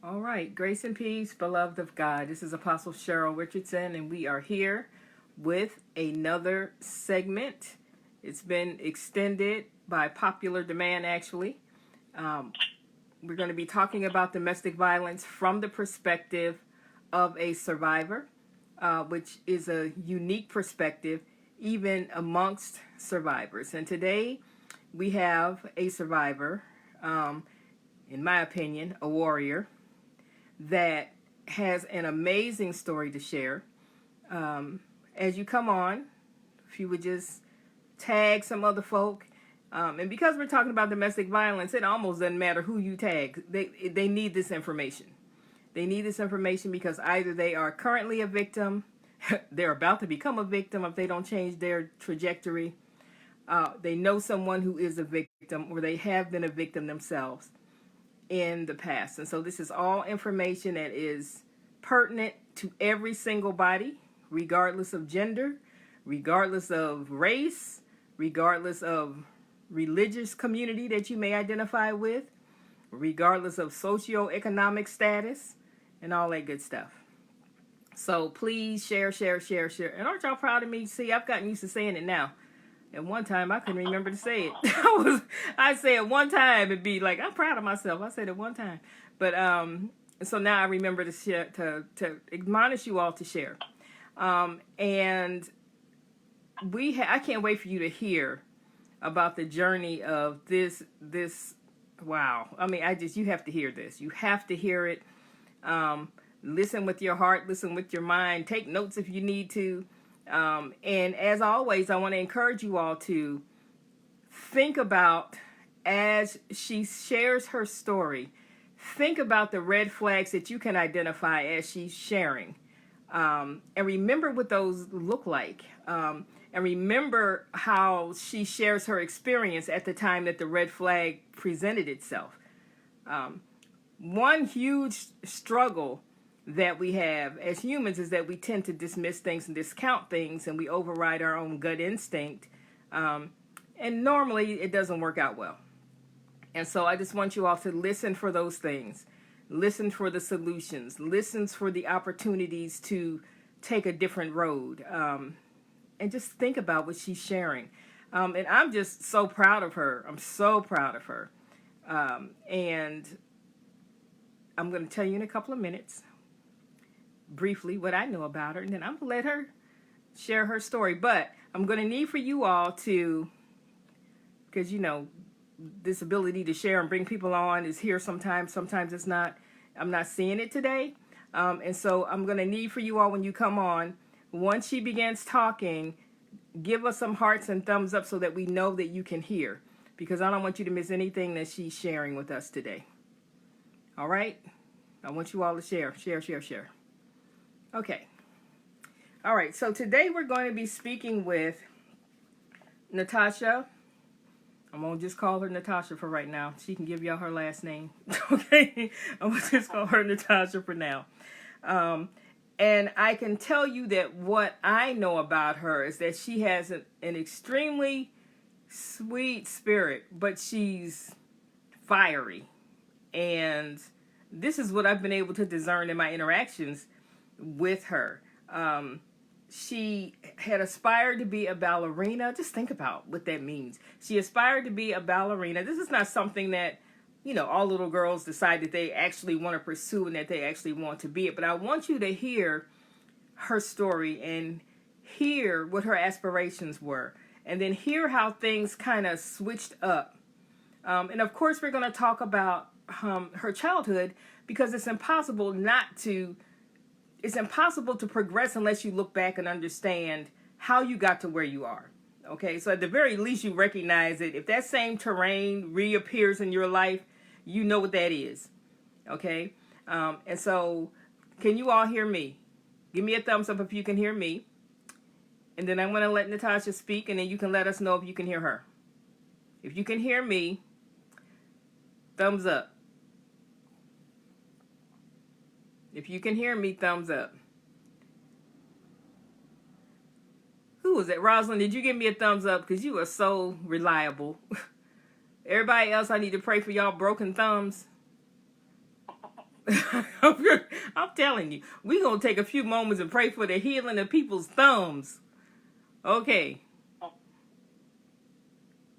All right, grace and peace, beloved of God. This is Apostle Cheryl Richardson, and we are here with another segment. It's been extended by popular demand, actually. We're going to be talking about domestic violence from the perspective of a survivor, which is a unique perspective, even amongst survivors. And today we have a survivor, in my opinion, a warrior, that has an amazing story to share. As you come on, if you would just tag some other folk, and because we're talking about domestic violence, it almost doesn't matter who you tag. They need this information. They need this information because either they are currently a victim, they're about to become a victim if they don't change their trajectory. They know someone who is a victim, or they have been a victim themselves in the past. And so this is all information that is pertinent to every single body, regardless of gender, regardless of race, regardless of religious community that you may identify with, regardless of socioeconomic status, and all that good stuff. So please share. And aren't y'all proud of me? See, I've gotten used to saying it now. At one time, I couldn't remember to say it. I'd say it one time and be like, I'm proud of myself. I said it one time. But so now I remember to share, to admonish you all to share. And I can't wait for you to hear about the journey of this. Wow. I mean, you have to hear this. You have to hear it. Listen with your heart. Listen with your mind. Take notes if you need to. And as always, I want to encourage you all to think about, as she shares her story, think about the red flags that you can identify as she's sharing. And remember what those look like. And remember how she shares her experience at the time that the red flag presented itself. One huge struggle that we have as humans is that we tend to dismiss things and discount things, and we override our own gut instinct. And normally it doesn't work out well. And so I just want you all to listen for those things. Listen for the solutions. Listen for the opportunities to take a different road. And just think about what she's sharing. And I'm just so proud of her. I'm so proud of her. And I'm going to tell you in a couple of minutes briefly what I know about her, and then I'm going to let her share her story. But I'm going to need for you all to, because this ability to share and bring people on is here sometimes it's not. I'm not seeing it today. And so I'm going to need for you all, when you come on, once she begins talking, give us some hearts and thumbs up so that we know that you can hear, because I don't want you to miss anything that she's sharing with us today. All right? I want you all to share. Okay. All right. So today we're going to be speaking with Natasha. I'm going to just call her Natasha for right now. She can give y'all her last name. Okay. I'm going to just call her Natasha for now. And I can tell you that what I know about her is that she has an extremely sweet spirit, but she's fiery. And this is what I've been able to discern in my interactions with her. She had aspired to be a ballerina. Just think about what that means. She aspired to be a ballerina. This is not something that, all little girls decide that they actually want to pursue and that they actually want to be it. But I want you to hear her story and hear what her aspirations were. And then hear how things kind of switched up. And of course, we're going to talk about her childhood, because it's impossible to progress unless you look back and understand how you got to where you are. Okay, so at the very least, you recognize it. If that same terrain reappears in your life, you know what that is. Okay, and so can you all hear me? Give me a thumbs up if you can hear me. And then I'm going to let Natasha speak, and then you can let us know if you can hear her. If you can hear me, thumbs up. If you can hear me, thumbs up. Who was it? Rosalind, did you give me a thumbs up? Because you are so reliable. Everybody else, I need to pray for y'all broken thumbs. I'm telling you, we're going to take a few moments and pray for the healing of people's thumbs. Okay.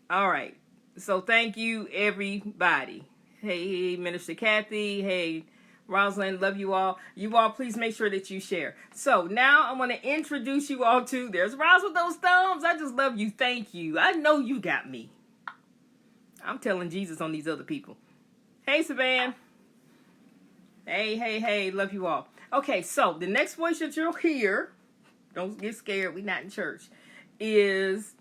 All right. So thank you, everybody. Hey, Minister Kathy. Hey, Rosalind. Love you all. You all, please make sure that you share. So now I want to introduce you all to, there's Ros with those thumbs. I just love you. Thank you. I know you got me. I'm telling Jesus on these other people. Hey, Saban. Hey. Love you all. Okay, so the next voice that you'll hear, don't get scared, we're not in church, is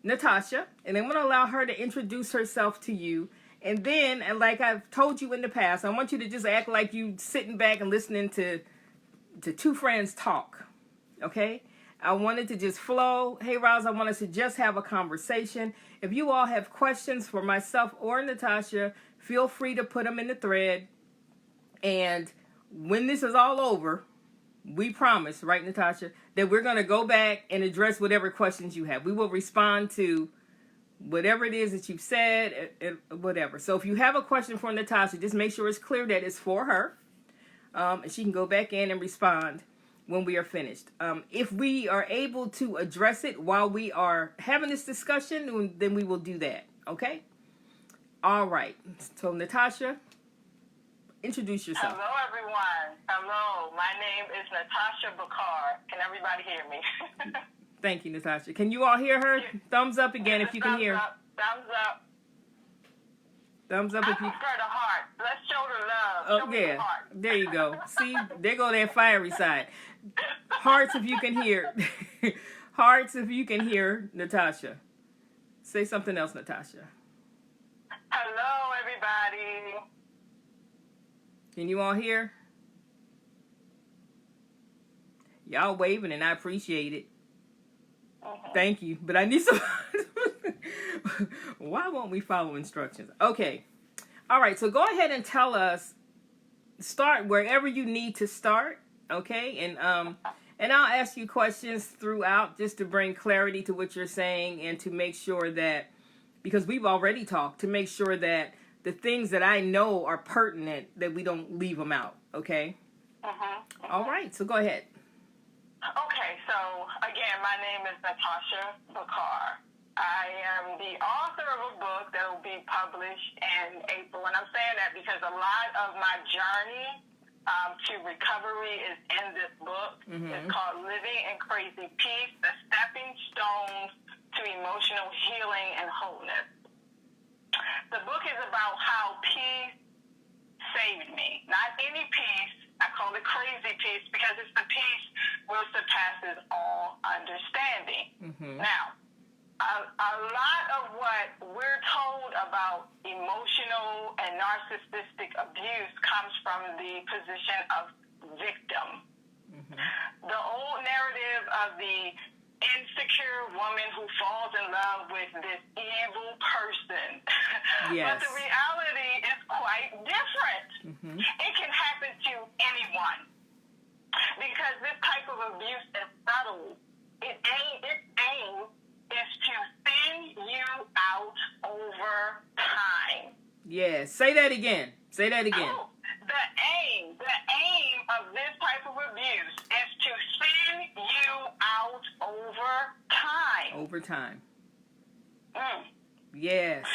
Natasha. And I'm going to allow her to introduce herself to you. And then, and like I've told you in the past, I want you to just act like you sitting back and listening to two friends talk. Okay? I wanted to just flow. Hey, Roz, I want us to just have a conversation. If you all have questions for myself or Natasha, feel free to put them in the thread. And when this is all over, we promise, right, Natasha, that we're going to go back and address whatever questions you have. We will respond to whatever it is that you've said, whatever. So if you have a question for Natasha, just make sure it's clear that it's for her. And she can go back in and respond when we are finished. If we are able to address it while we are having this discussion, then we will do that. Okay? All right. So, Natasha, introduce yourself. Hello, everyone. Hello. My name is Natasha Bachar. Can everybody hear me? Thank you, Natasha. Can you all hear her? Thumbs up again if you can hear. Thumbs up. Thumbs up I if you. prefer the heart. Let's show the love. Oh, show me yeah. the heart. There you go. See, there go that fiery side. Hearts if you can hear. Hearts if you can hear Natasha. Say something else, Natasha. Hello, everybody. Can you all hear? Y'all waving and I appreciate it. Thank you. But I need some... Why won't we follow instructions? Okay. All right. So go ahead and tell us. Start wherever you need to start. Okay. And I'll ask you questions throughout just to bring clarity to what you're saying and to make sure that, because we've already talked, to make sure that the things that I know are pertinent, that we don't leave them out. Okay. All right. So go ahead. Okay, so again, my name is Natasha Bachar. I am the author of a book that will be published in April, and I'm saying that because a lot of my journey to recovery is in this book. It's called Living in Crazy Peace, The Stepping Stones to Emotional Healing and Wholeness. The book is about how peace saved me. Not any peace. I call it crazy peace because it's the peace which surpasses all understanding. Now, a lot of what we're told about emotional and narcissistic abuse comes from the position of victim. The old narrative of the insecure woman who falls in love with this evil person. Yes. But the reality is quite different. It can happen to anyone. Because this type of abuse is subtle. Its aim is to thin you out over time. Yes. Say that again. Say that again. Oh, the aim of this type of abuse is to thin you out over time. Over time. Yes.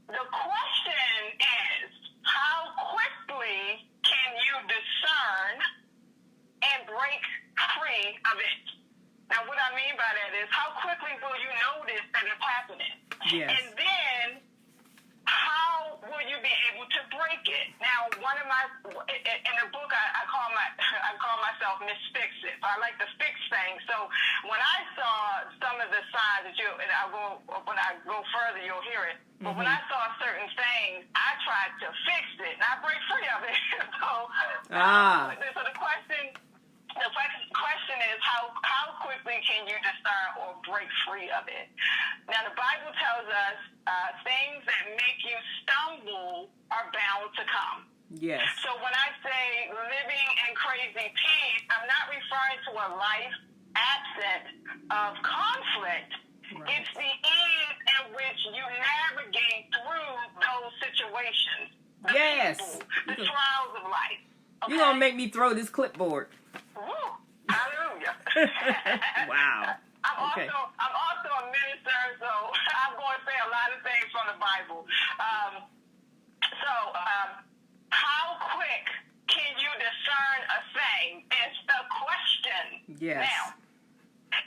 The question is, how quickly can you discern and break free of it? Now, what I mean by that is, how quickly will you notice that it's happening? Yes. And then, how will you be able to break it? Now, in the book, I call myself Miss Fix It. I like to fix things. So when I saw some of the signs when I go further, you'll hear it. But when I saw certain things, I tried to fix it, not break free of it. So the question is, how quickly can you discern or break free of it? Now, the Bible tells us things that make you stumble are bound to come. Yes. So when I say living in crazy peace, I'm not referring to a life absent of conflict. Right. It's the ease in which you navigate through those situations. The people, the trials of life. You're gonna make me throw this clipboard. Woo! Hallelujah. Wow. I'm also a minister, so I'm going to say a lot of things from the Bible. How quick can you discern a thing? Is the question. Yes. Now,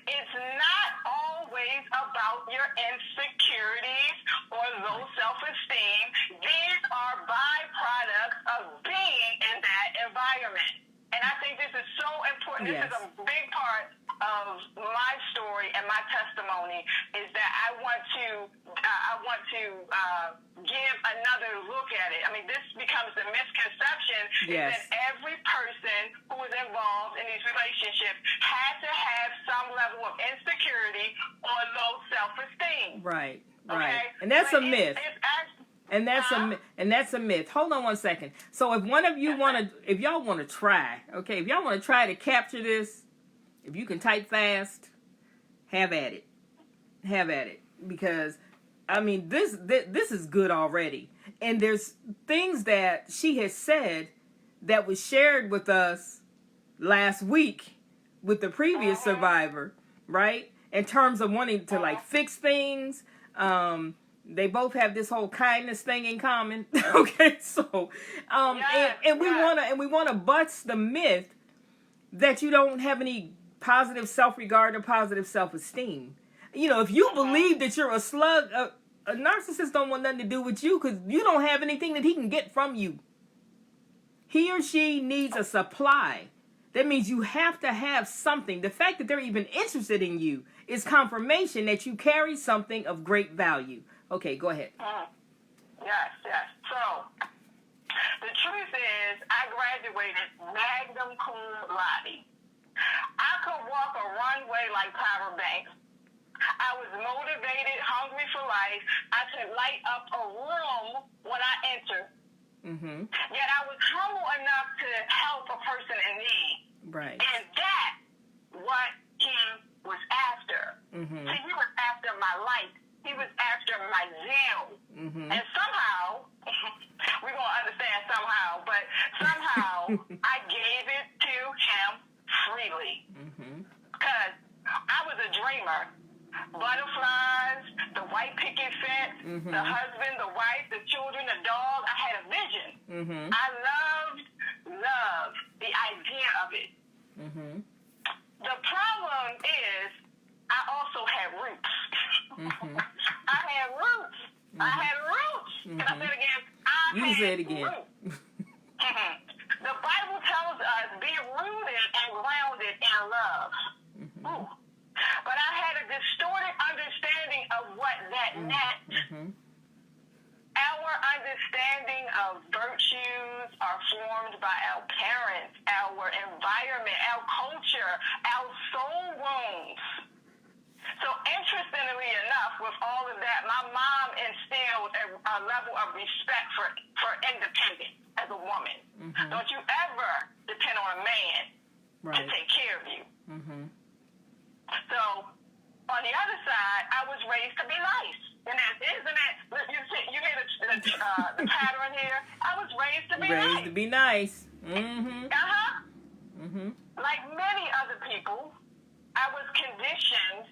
it's not always about your insecurities or low self-esteem. These are byproducts of being in that environment. And I think this is so important. Yes. This is a big part of my story and my testimony, is that I want to give another look at it. I mean, this becomes the misconception Yes. is that every person who is involved in these relationships has to have some level of insecurity or low self-esteem. Right. Okay? And that's But a myth. And that's a myth. Hold on one second. So if one of you if y'all want to try to capture this, if you can type fast, have at it. Because, I mean, this is good already. And there's things that she has said that was shared with us last week with the previous survivor, right? In terms of wanting to like fix things. They both have this whole kindness thing in common. Okay, so and we wanna bust the myth that you don't have any positive self-regard or positive self-esteem. You know, if you believe that you're a slug, a narcissist don't want nothing to do with you because you don't have anything that he can get from you. He or she needs a supply. That means you have to have something. The fact that they're even interested in you is confirmation that you carry something of great value. Okay, go ahead. Yes. So, the truth is, I graduated magna cum laude. I could walk a runway like Tyra Banks. I was motivated, hungry for life. I could light up a room when I entered. Mm-hmm. Yet I was humble enough to help a person in need. Right. And that's what he was after. Mm-hmm. See, he was after my life. He was after my zeal. Mm-hmm. And somehow, we're going to understand somehow, but somehow I gave it to him freely. Because I was a dreamer. Butterflies, the white picket fence, the husband, the wife, the children, the dog. I had a vision. I loved the idea of it. The problem is I also had roots. I had roots. I had roots. Can I say it again? You can say it again. Roots. The Bible tells us be rooted and grounded in love. Ooh. But I had a distorted understanding of what that meant. Our understanding of virtues are formed by our parents, our environment, our culture, our soul wounds. So interestingly enough, with all of that, my mom instilled a level of respect for independence as a woman. Don't you ever depend on a man to take care of you. So, on the other side, I was raised to be nice. And isn't it, you hear the pattern here? I was raised to be nice. Raised to be nice. Like many other people, I was conditioned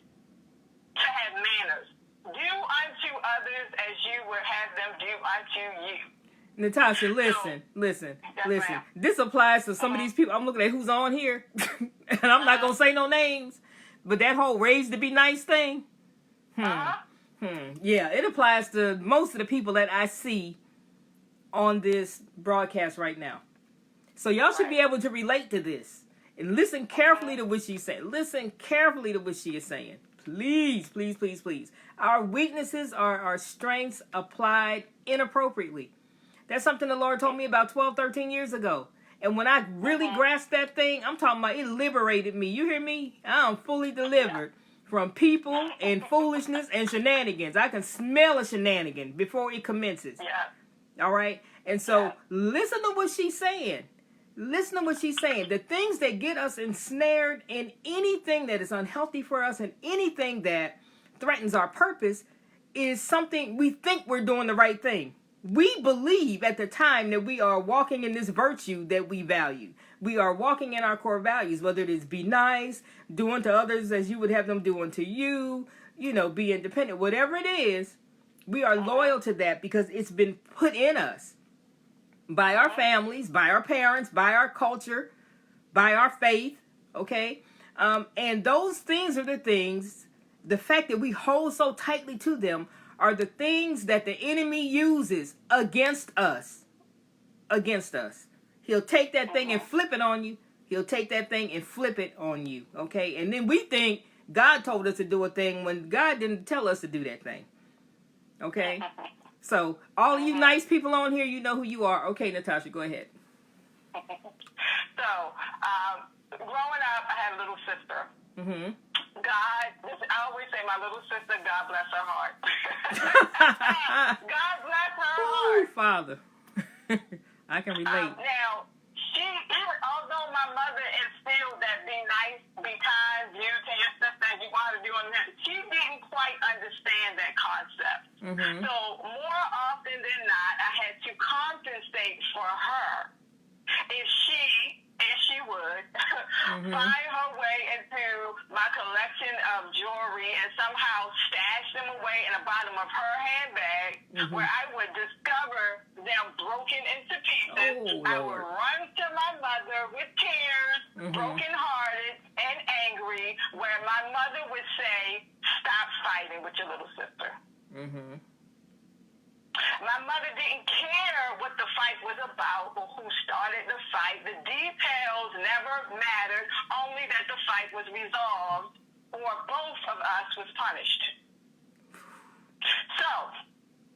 to have manners. Do unto others as you would have them do unto you. Natasha, listen. This applies to some of these people. I'm looking at who's on here, and I'm not going to say no names, but that whole raised to be nice thing, yeah, it applies to most of the people that I see on this broadcast right now. So y'all should be able to relate to this and listen carefully to what she's saying. Listen carefully to what she is saying. Please, please, please, please. Our weaknesses are our strengths applied inappropriately. That's something the Lord told me about 12, 13 years ago. And when I really grasped that thing, I'm talking about it liberated me. You hear me? I'm fully delivered from people and foolishness and shenanigans. I can smell a shenanigan before it commences. All right? And so listen to what she's saying. Listen to what she's saying. The things that get us ensnared in anything that is unhealthy for us and anything that threatens our purpose is something we think we're doing the right thing. we believe at the time that we are walking in this virtue that we value. We are walking in our core values, whether it is be nice, do unto others as you would have them do unto you, be independent, whatever it is, we are loyal to that because it's been put in us by our families, by our parents, by our culture, by our faith, okay? And those things are the things, the fact that we hold so tightly to them are the things that the enemy uses against us. Against us. He'll take that thing and flip it on you. He'll take that thing and flip it on you, okay? And then we think God told us to do a thing when God didn't tell us to do that thing, okay? So, all you nice people on here, you know who you are. Okay, Natasha, go ahead. So, growing up, I had a little sister. Mm-hmm. I always say my little sister, God bless her heart. God bless her heart. Ooh, Father. I can relate. Now, although my mother instilled that be nice, be kind, you to your sister, you want to do that, she didn't quite understand that concept. Mm-hmm. So more often than not, I had to compensate for her if she would find her way into my collection of jewelry and somehow stash them away in the bottom of her handbag, where I would discover them broken into pieces. Oh, I would run to my mother with tears, brokenhearted and angry, where my mother would say, "Stop fighting with your little sister." Mm-hmm. My mother didn't care what the fight was about or who started the fight. The details never mattered, only that the fight was resolved or both of us was punished. So,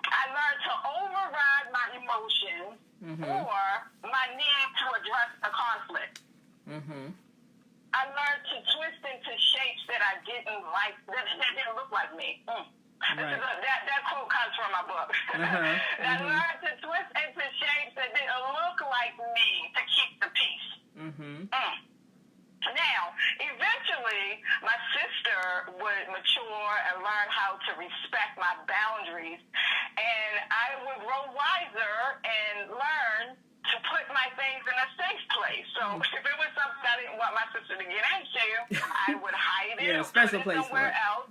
I learned to override my emotions or my need to address a conflict. I learned to twist into shapes that I didn't like, that didn't look like me. Right. That quote comes from my book. I learned to twist into shapes that didn't look like me to keep the peace. Now, eventually, my sister would mature and learn how to respect my boundaries, and I would grow wiser and learn to put my things in a safe place. So if it was something I didn't want my sister to get into, I would hide it or special put it place somewhere else.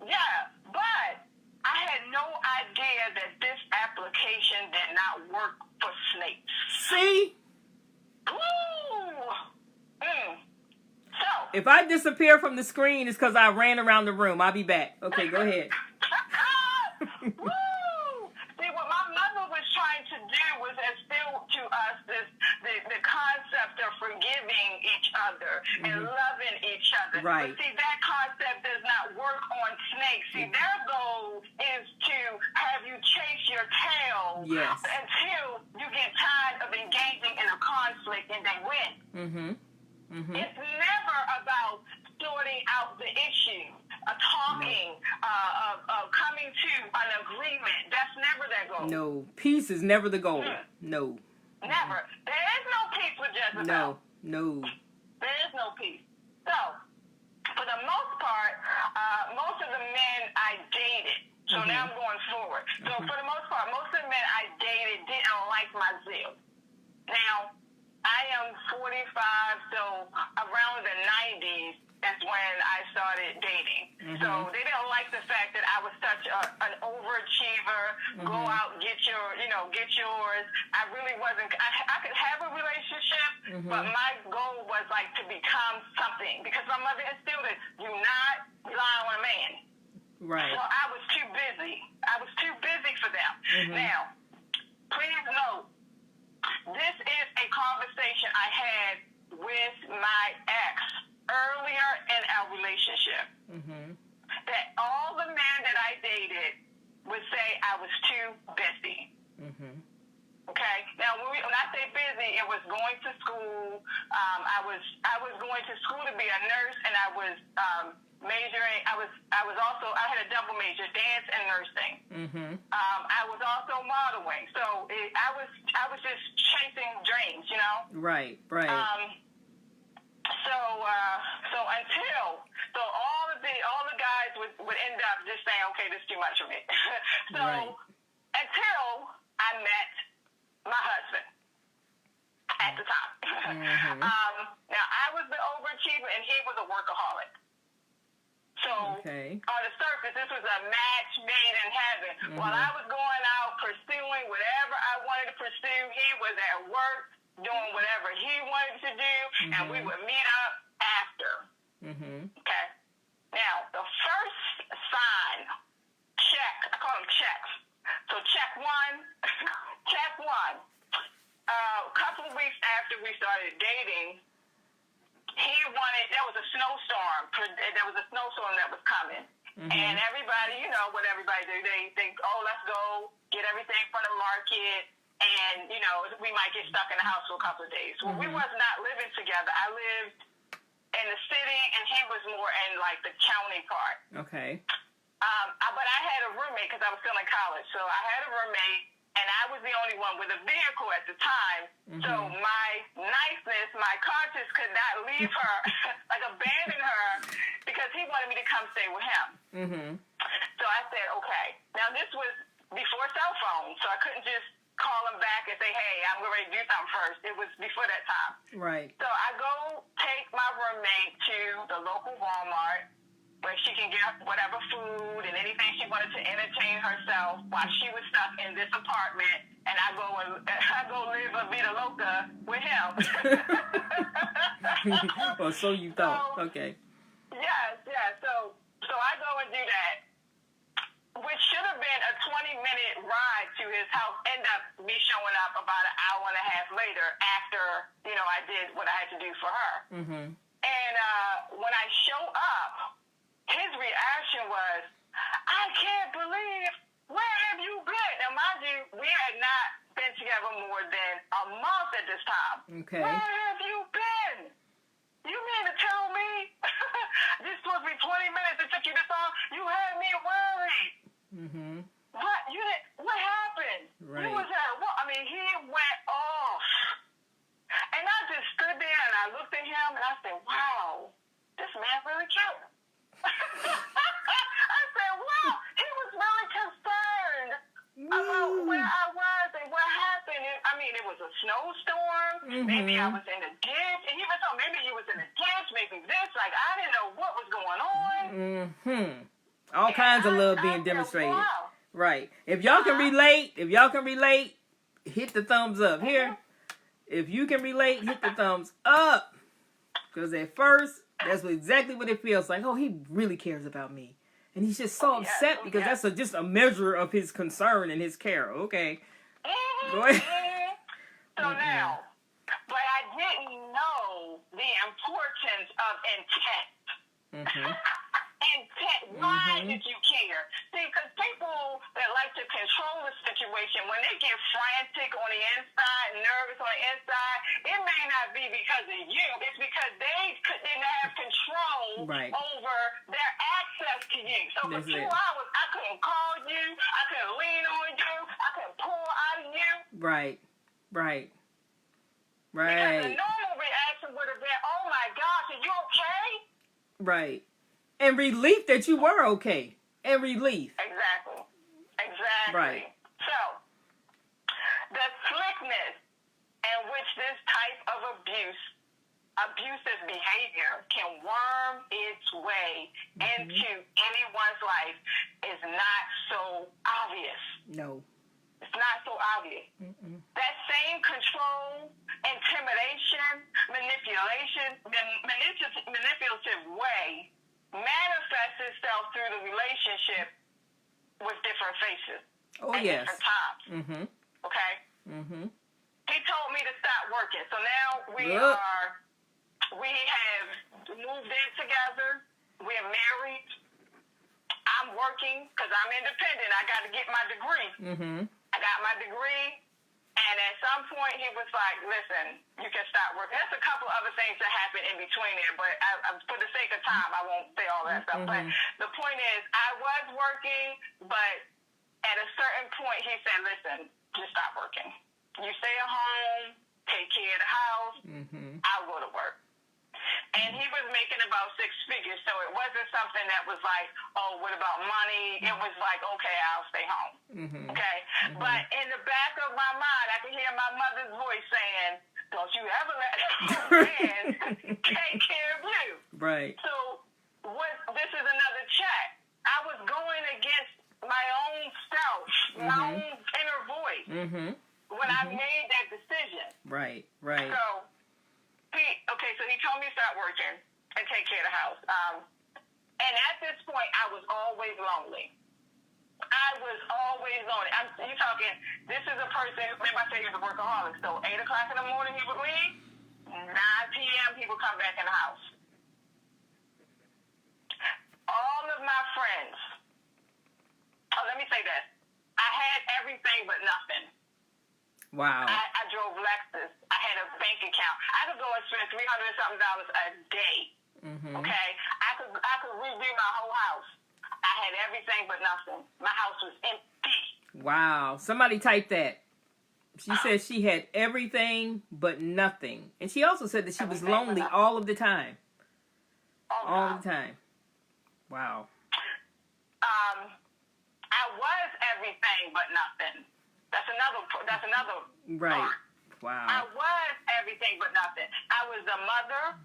Yeah, but I had no idea that this application did not work for snakes. See? Ooh. So. If I disappear from the screen, it's because I ran around the room. I'll be back. Okay, go ahead. Woo! See, what my mother was trying to do was instill to us the concept of forgiving each other and loving each other. Right. But see, that concept does not work on snakes. See, their goal is to have you chase your tail until you get tired of engaging in a conflict and they win. It's never about sorting out the issue, talking, coming to an agreement. That's never their goal. No, peace is never the goal. No. Never. There is no peace with Jezebel. No. There is no peace. So, for the most part, most of the men I dated, so now I'm going forward. So, for the most part, most of the men I dated didn't like my zeal. Now, I am 45, so around the 90s is when I started dating. So they didn't like the fact that I was such an overachiever. Go out, get yours. I really wasn't. I could have a relationship, but my goal was like to become something because my mother instilled it. Do not rely on a man. Right. So I was too busy. I was too busy for them. Now, please note. This is a conversation I had with my ex earlier in our relationship. That all the men that I dated would say I was too busy. Okay? Now, when I say busy, it was going to school. I was going to school to be a nurse, and I was majoring. I had a double major, dance and nursing. I was also modeling. So I was just chasing dreams, you know? Right. So all the guys would end up just saying, okay, this is too much for me. Until I Now, I was the overachiever, and he was a workaholic. So, on the surface, this was a match made in heaven. While I was going out pursuing whatever I wanted to pursue, he was at work doing whatever he wanted to do, and we would meet up after. Okay? Now, the first sign, check. I call them checks. So, check one. Check one. A couple of weeks after we started dating, there was a snowstorm. There was a snowstorm that was coming. And everybody, you know what everybody do. They think, oh, let's go get everything from the market. And, you know, we might get stuck in the house for a couple of days. Well, we was not living together. I lived in the city, and he was more in, like, the county part. Okay. But I had a roommate because I was still in college. So I had a roommate, and I was the only one with a vehicle at the time. So my niceness, my conscience could not leave her, like abandon her, because he wanted me to come stay with him. So I said, okay. Now, this was before cell phones, so I couldn't just call him back and say, hey, I'm ready to do something first. It was before that time. Right. So I go take my roommate to the local Walmart, where she can get whatever food and anything she wanted to entertain herself while she was stuck in this apartment, and I go live a vida loca with him. Well, so you thought. Okay. Yes. So I go and do that, which should have been a 20-minute ride to his house. End up me showing up about an hour and a half later after, you know, I did what I had to do for her. And when I show up, his reaction was, I can't believe, where have you been? Now, mind you, we had not been together more than a month at this time. Okay. Where have you been? You mean to tell me this is supposed to be 20 minutes? It took you this long? You had me worried. What happened? Right. You was at what? I mean, he went off. And I just stood there and I looked at him and I said, wow, this man really cares. I said, wow, he was really concerned about where I was and what happened. I mean, it was a snowstorm. Maybe I was in a ditch. And he was told, maybe you was in a ditch, maybe this. Like, I didn't know what was going on. All kinds of love being demonstrated. Wow. Right. If y'all can relate, hit the thumbs up. Here, if you can relate, hit the thumbs up. Because at first, that's exactly what it feels like. Oh, he really cares about me. And he's just so upset because that's just a measure of his concern and his care. Okay. Go ahead. So now, but I didn't know the importance of intent. Intent. Why did you care? See, because people that like to control the situation, when they get frantic on the inside, nervous on the inside, it may not be because of you. It's because they didn't have control over their access to you. So for 2 hours, I couldn't call you. I couldn't lean on you. I couldn't pull out of you. Right. Because the normal reaction would have been, oh my gosh, are you okay? Right. And relief that you were okay. And relief. Exactly. Right. So, the slickness in which this type of abusive behavior can worm its way into anyone's life is not so obvious. No. It's not so obvious. That same control, intimidation, manipulative way manifests itself through the relationship with different faces at different times. Okay? He told me to stop working. So now we have moved in together. We're married. I'm working because I'm independent. I got to get my degree. I got my degree. And at some point, he was like, listen, you can stop working. There's a couple other things that happened in between there, but for the sake of time, I won't say all that stuff. But the point is, I was working, but at a certain point, he said, listen, just stop working. You stay at home, take care of the house, I'll go to work. And he was making about 6 figures, so it wasn't something that was like, oh, what about money? It was like, okay, I'll stay home. Okay? But in the back of my mind, I could hear my mother's voice saying, don't you ever let a man take care of you. Right. So this is another check. I was going against my own self, my own inner voice when I made that decision. Right, right. So he told me to start working and take care of the house. And at this point, I was always lonely. You're talking, this is a person, remember I said he was a workaholic, so 8 o'clock in the morning he would leave, 9 p.m. he would come back in the house. All of my friends, let me say this, I had everything but nothing. Wow. I drove Lexus. I had a bank account. I could go and spend $300 and something a day. Okay? I could redo my whole house. I had everything but nothing. My house was empty. Wow. Somebody typed that. She said she had everything but nothing. And she also said that she was lonely all of the time. All the time. Wow. I was everything but nothing. That's another right. part. Wow. I was everything but nothing. I was a mother.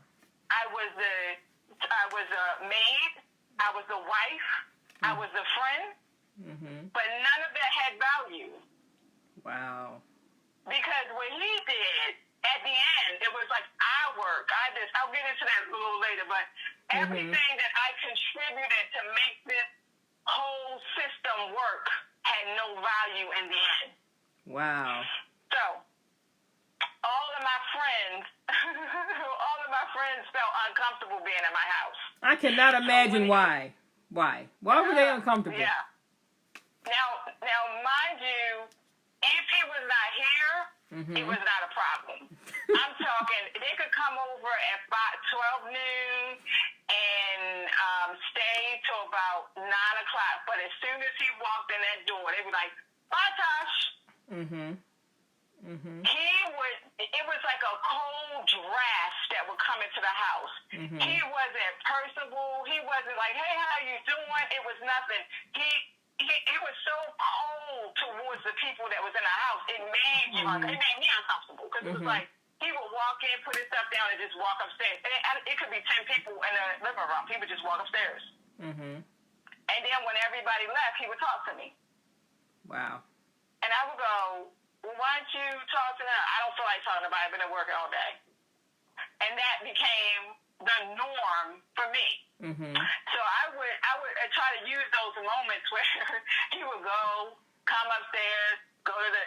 I was a maid. I was a wife. I was a friend. But none of that had value. Wow. Because what he did at the end, it was like I'll get into that a little later, but everything that I contributed to make this whole system work had no value in the end. Wow. So, all of my friends felt uncomfortable being in my house. I cannot imagine why. Why? Why were they uncomfortable? Yeah. Now, mind you, if he was not here, it was not a problem. I'm talking, they could come over at 12 noon and stay till about 9 o'clock. But as soon as he walked in that door, they were like, "Bye, Tosh." It was like a cold draft that would come into the house. He wasn't personable. He wasn't like, "Hey, how you doing?" It was nothing. It was so cold towards the people that was in the house. It made me uncomfortable because it was like he would walk in, put his stuff down, and just walk upstairs. It could be 10 people in the living room. He would just walk upstairs. And then when everybody left, he would talk to me. Wow. And I would go, "Well, why don't you talk to them?" I don't feel like talking about it. I've been at work all day. And that became the norm for me. So I would try to use those moments where he would come upstairs, go to the,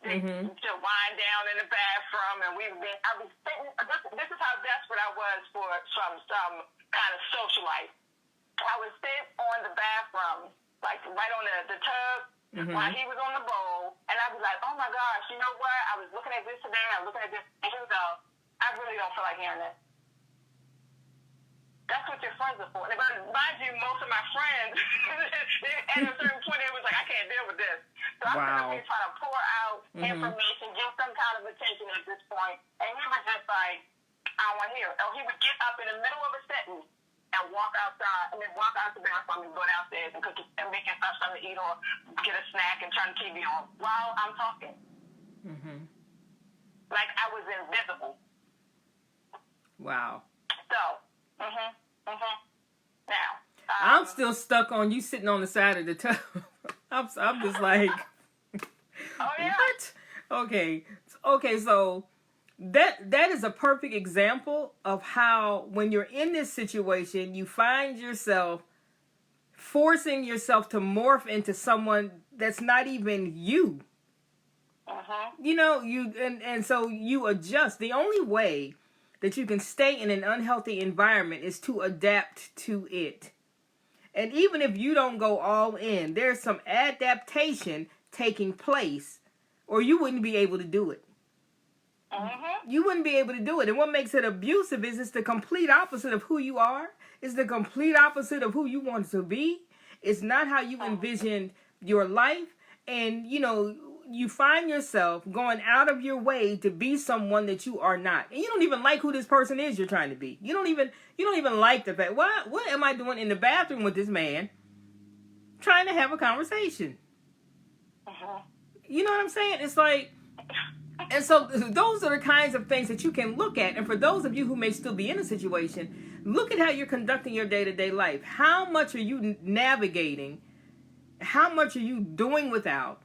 to wind down in the bathroom, and I was sitting, this is how desperate I was for some kind of social life. I would sit on the bathroom, like right on the tub, while he was on the bowl, and I'd be like, "Oh my gosh, you know what? I was looking at this today, I was looking at this," and he would go, "I really don't feel like hearing this." That's what your friends are for. But mind you, most of my friends, at a certain point, it was like, "I can't deal with this." So I'm going to be trying to pour out information, give some kind of attention at this point. And he was just like, "I don't want to hear it." Or he would get up in the middle of a sentence and walk outside, and then walk out the bathroom and go downstairs and cook and make himself something to eat or get a snack and turn the TV on while I'm talking. Like I was invisible. Wow. So, now. I'm still stuck on you sitting on the side of the tub. I'm just like, oh yeah. What? Okay, so that is a perfect example of how when you're in this situation, you find yourself forcing yourself to morph into someone that's not even you. And so you adjust. The only way that you can stay in an unhealthy environment is to adapt to it. And even if you don't go all in, there's some adaptation taking place, or you wouldn't be able to do it. You wouldn't be able to do it. And what makes it abusive is it's the complete opposite of who you are. It's the complete opposite of who you want to be. It's not how you envisioned your life. And, you find yourself going out of your way to be someone that you are not. And you don't even like who this person is you're trying to be. You don't even like the fact, what am I doing in the bathroom with this man trying to have a conversation? You know what I'm saying? It's like, And so those are the kinds of things that you can look at. And for those of you who may still be in a situation, look at how you're conducting your day-to-day life. How much are you navigating? How much are you doing without?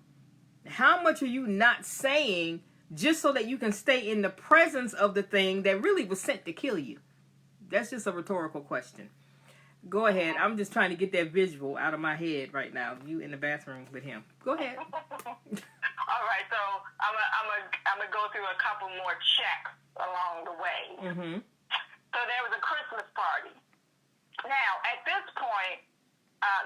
How much are you not saying just so that you can stay in the presence of the thing that really was sent to kill you? That's just a rhetorical question. Go ahead. I'm just trying to get that visual out of my head right now. You in the bathroom with him. Go ahead. All right, so I'm gonna go through a couple more checks along the way. Mm-hmm. So there was a Christmas party. Now, at this point,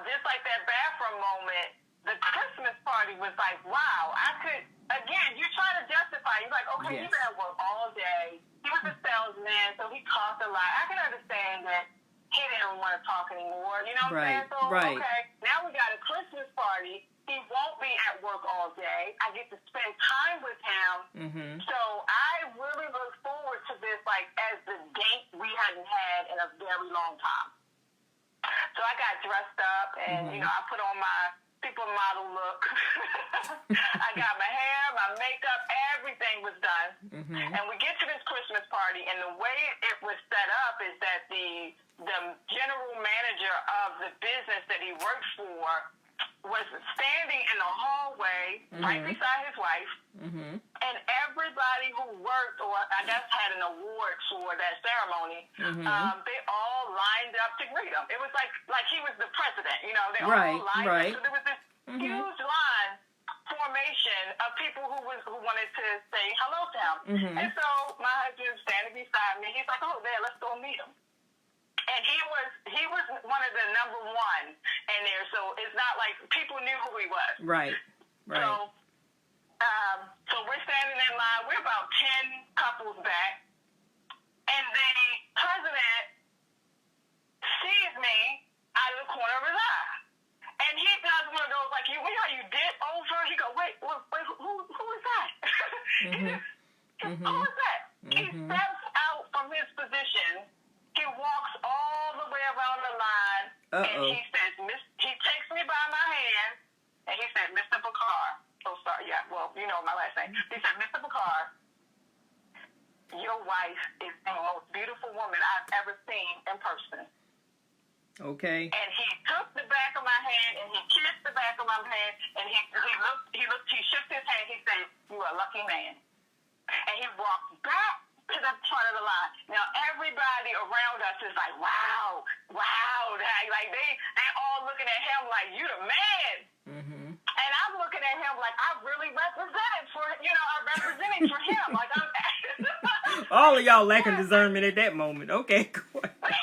just like that bathroom moment, the Christmas party was like, wow, I could, again, you're trying to justify. You're like, okay, Yes. You've been at work all day. He was a salesman, so he talked a lot. I can understand that he didn't want to talk anymore. You know what I'm saying? So, okay, now we got a Christmas party. He won't be at work all day. I get to spend time with him. Mm-hmm. So I really look forward to this, like, as the date we hadn't had in a very long time. So I got dressed up, and, Mm-hmm. I put on my supermodel look. I got my hair, my makeup, everything was done. Mm-hmm. And we get to this Christmas party, and the way it was set up is that the general manager of the business that he worked for was standing in the hallway right beside his wife, and everybody who worked, or I guess had an award for that ceremony, they all lined up to greet him. It was like he was the president, they all lined up. So there was this huge line formation of people who wanted to say hello to him. And so my husband was standing beside me. He's like, oh, there, let's go meet him. And he was one of the number one in there, so it's not like people knew who he was. Right. So we're standing in line. We're about 10 couples back, and the president sees me out of the corner of his eye, and he does one of those like, you did over. He goes, wait, who is that? Who is that? He steps out from his position. He walks all the way around the line, and he says, he takes me by my hand, and he said, Mr. Bachar. Oh, sorry, yeah, well, you know my last name. He said, Mr. Bachar, your wife is the most beautiful woman I've ever seen in person. Okay. And he took the back of my hand, and he kissed the back of my hand, and he shook his hand. He said, you're a lucky man. And he walked back to the front of the line. Now everybody around us is like, wow, like they all looking at him like, you the man. And I'm looking at him like I really represented for him. Like I'm all of y'all lacking discernment at that moment. Okay, go ahead. I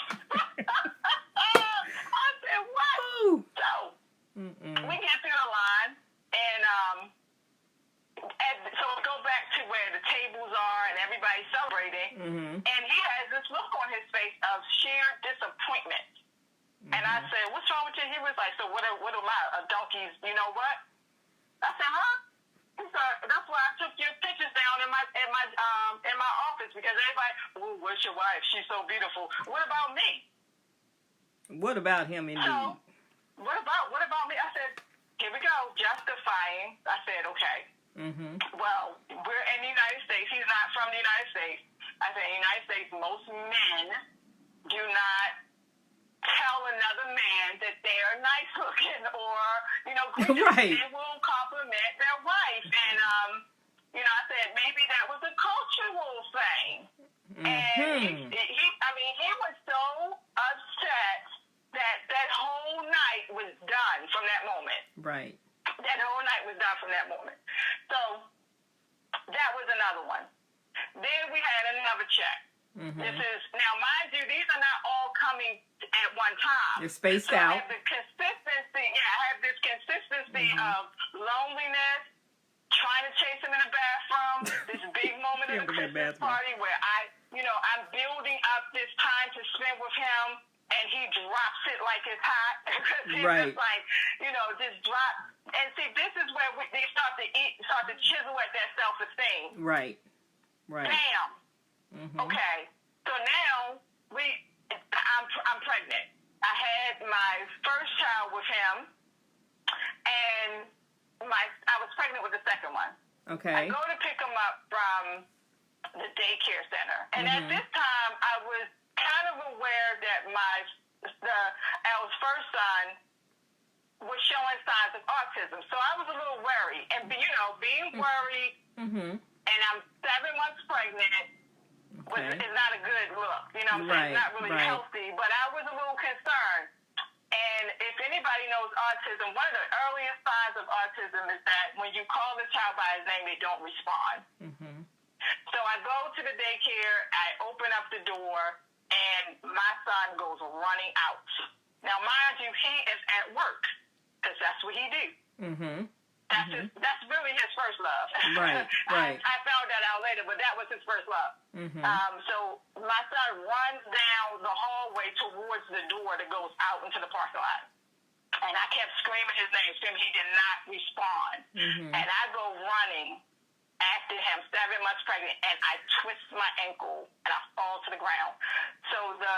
said, what? Ooh. So we get through the line, and so we go back to where the tables are and everybody's celebrating, and he has this look on his face of sheer disappointment. And I said, what's wrong with you? He was like, so what am I, a donkey's, you know what? I said, huh? He said, that's why I took your pictures down in my office, because everybody, ooh, where's your wife? She's so beautiful. What about me? What about him indeed? So, what about me? I said, here we go, justifying. I said, okay. Well, we're in the United States. He's not from the United States. I said, in the United States, most men do not tell another man that they're nice looking or, right. They will compliment their wife. And, I said, maybe that was a cultural thing. And he was so upset that whole night was done from that moment. Right. That whole night was done from that moment. So that was another one. Then we had another check. This is, now mind you, these are not all coming at one time. They're spaced so out. I have the consistency. Yeah, I have this consistency of loneliness, trying to chase him in the bathroom, this big moment of the Christmas party where I'm building up this time to spend with him, and he drops it like it's hot. He's just like, just drop. And see, this is where they start to chisel at that self-esteem. Right. Bam. Okay. So now I'm pregnant. I had my first child with him, and I was pregnant with the second one. Okay. I go to pick him up from the daycare center. And at this time, I was kind of aware that Al's first son was showing signs of autism. So I was a little worried. And, being worried, and I'm 7 months pregnant, is not a good look. You know what I'm saying? It's not really healthy. But I was a little concerned. And if anybody knows autism, one of the earliest signs of autism is that when you call the child by his name, they don't respond. So I go to the daycare, I open up the door, and my son goes running out. Now, mind you, he is at work, because that's what he do. That's really his first love. Right. I found that out later, but that was his first love. So my son runs down the hallway towards the door that goes out into the parking lot. And I kept screaming his name. He did not respond. And I go running after him, 7 months pregnant, and I twist my ankle and I fall to the ground. So the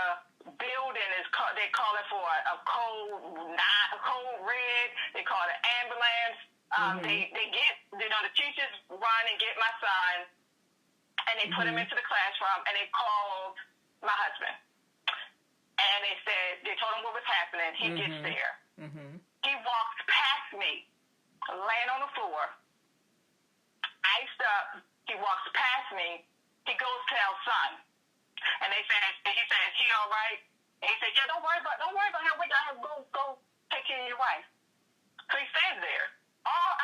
building they call it for a code red. They call it an ambulance. They get, the teachers run and get my son, and they put him into the classroom, and they called my husband. And they told him what was happening. He gets there. He walks past me, laying on the floor, iced up. He walks past me. He goes to our son, and he says, "Is he all right?" And he said, "Yeah, don't worry about him. We got him. Go take care of your wife." So he stands there.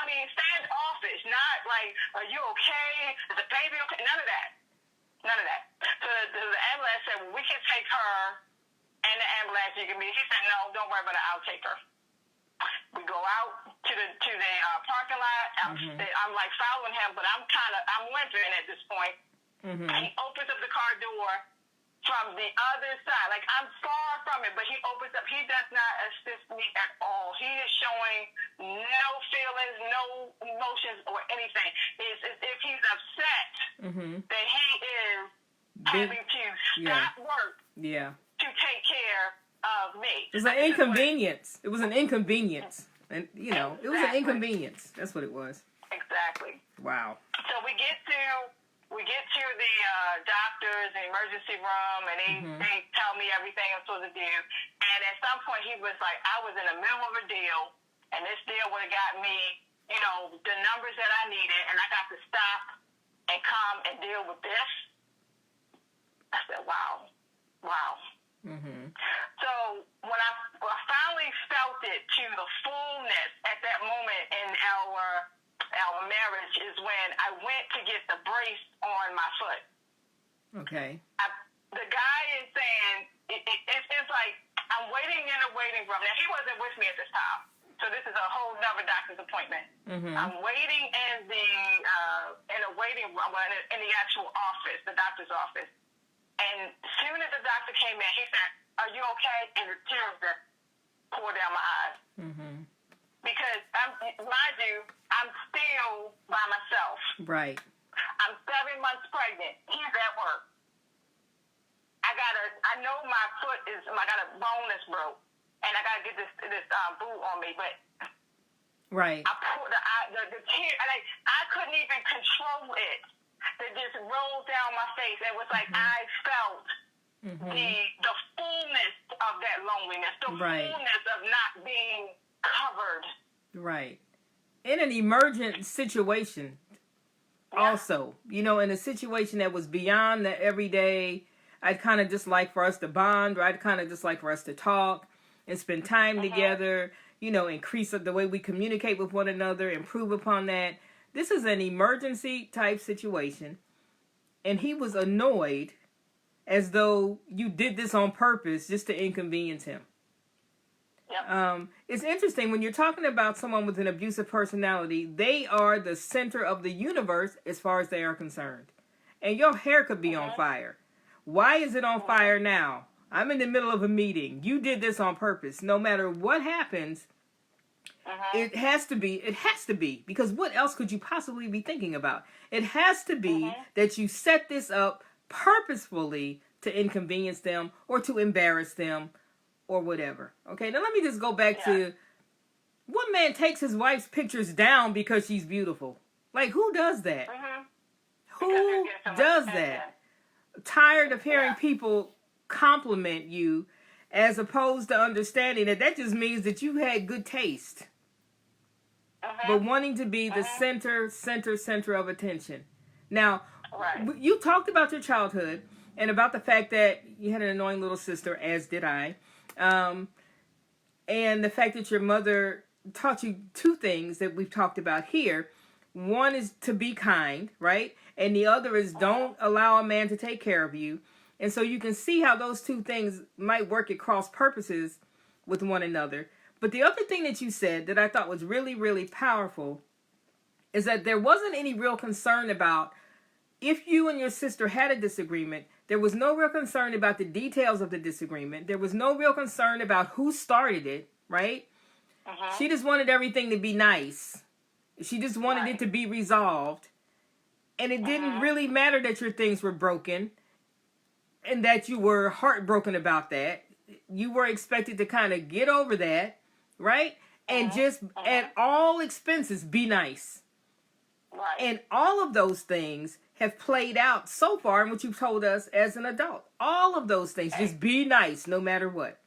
Standoffish, not like, "Are you okay? Is the baby okay?" None of that. So the ambulance said, "Well, we can take her and the ambulance. You can be." He said, "No, don't worry about it. I'll take her." We go out to the parking lot. I'm like following him, but I'm limping at this point. He opens up the car door from the other side. Like, I'm far from it, but he opens up. He does not assist me at all. He is showing no feelings, no emotions, or anything. It's as if he's upset that he is having to stop work to take care of me. It was an inconvenience. It was an inconvenience. And, it was an inconvenience. That's what it was. Exactly. Wow. So we get to the doctors, the emergency room, and they tell me everything I'm supposed to do. And at some point, he was like, I was in the middle of a deal, and this deal would have got me, the numbers that I needed, and I got to stop and come and deal with this. I said, wow. So when I finally felt it to the fullness at that moment in our marriage is when I went to get the brace on my foot. Okay. The guy is saying, it's like, I'm waiting in a waiting room. Now, he wasn't with me at this time, so this is a whole nother doctor's appointment. I'm waiting in a waiting room, in the actual office, the doctor's office. And as soon as the doctor came in, he said, "Are you okay?" And the tears just poured down my eyes. Because, mind you, I'm still by myself. Right. I'm 7 months pregnant. He's at work. I know my foot I got a bone that's broke, and I got to get this boot on me, but right. I poured the tear, I couldn't even control it. It just rolled down my face. It was like I felt the fullness of that loneliness, the fullness of not being covered. Right. In an emergent situation, also, in a situation that was beyond the everyday, I'd kind of just like for us to bond, or I'd kind of just like for us to talk and spend time together, increase the way we communicate with one another, improve upon that. This is an emergency type situation, and he was annoyed as though you did this on purpose just to inconvenience him. Yep. It's interesting when you're talking about someone with an abusive personality, they are the center of the universe as far as they are concerned. And your hair could be on fire. Why is it on fire now? I'm in the middle of a meeting. You did this on purpose. No matter what happens, it has to be, because what else could you possibly be thinking about? It has to be that you set this up purposefully to inconvenience them or to embarrass them or whatever. Okay, now let me just go back to, what man takes his wife's pictures down because she's beautiful? Like, who does that? Who does that? Tired of hearing people compliment you as opposed to understanding that just means that you had good taste. But wanting to be the center of attention. Now, you talked about your childhood and about the fact that you had an annoying little sister, as did I. And the fact that your mother taught you two things that we've talked about here. One is to be kind, right? And the other is don't allow a man to take care of you. And so you can see how those two things might work at cross purposes with one another. But the other thing that you said that I thought was really, really powerful is that there wasn't any real concern about if you and your sister had a disagreement. There was no real concern about the details of the disagreement. There was no real concern about who started it, right? She just wanted everything to be nice. She just wanted it to be resolved. And it didn't really matter that your things were broken and that you were heartbroken about that. You were expected to kind of get over that, right? And just at all expenses, be nice. And all of those things have played out so far in what you've told us as an adult. All of those things, just be nice no matter what.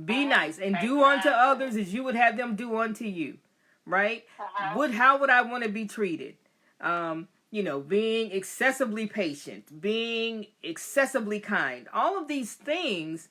Be nice and do unto others as you would have them do unto you, right? How would I want to be treated? Being excessively patient, being excessively kind. All of these things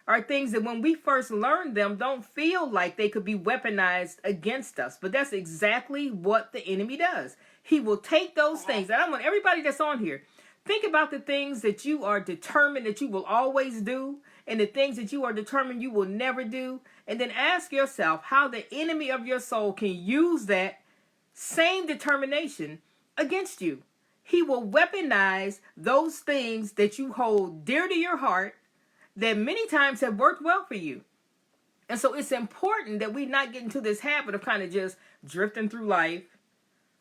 are things that when we first learn them don't feel like they could be weaponized against us. But that's exactly what the enemy does. He will take those things. And I want everybody that's on here, think about the things that you are determined that you will always do and the things that you are determined you will never do. And then ask yourself how the enemy of your soul can use that same determination against you. He will weaponize those things that you hold dear to your heart that many times have worked well for you. And so it's important that we not get into this habit of kind of just drifting through life,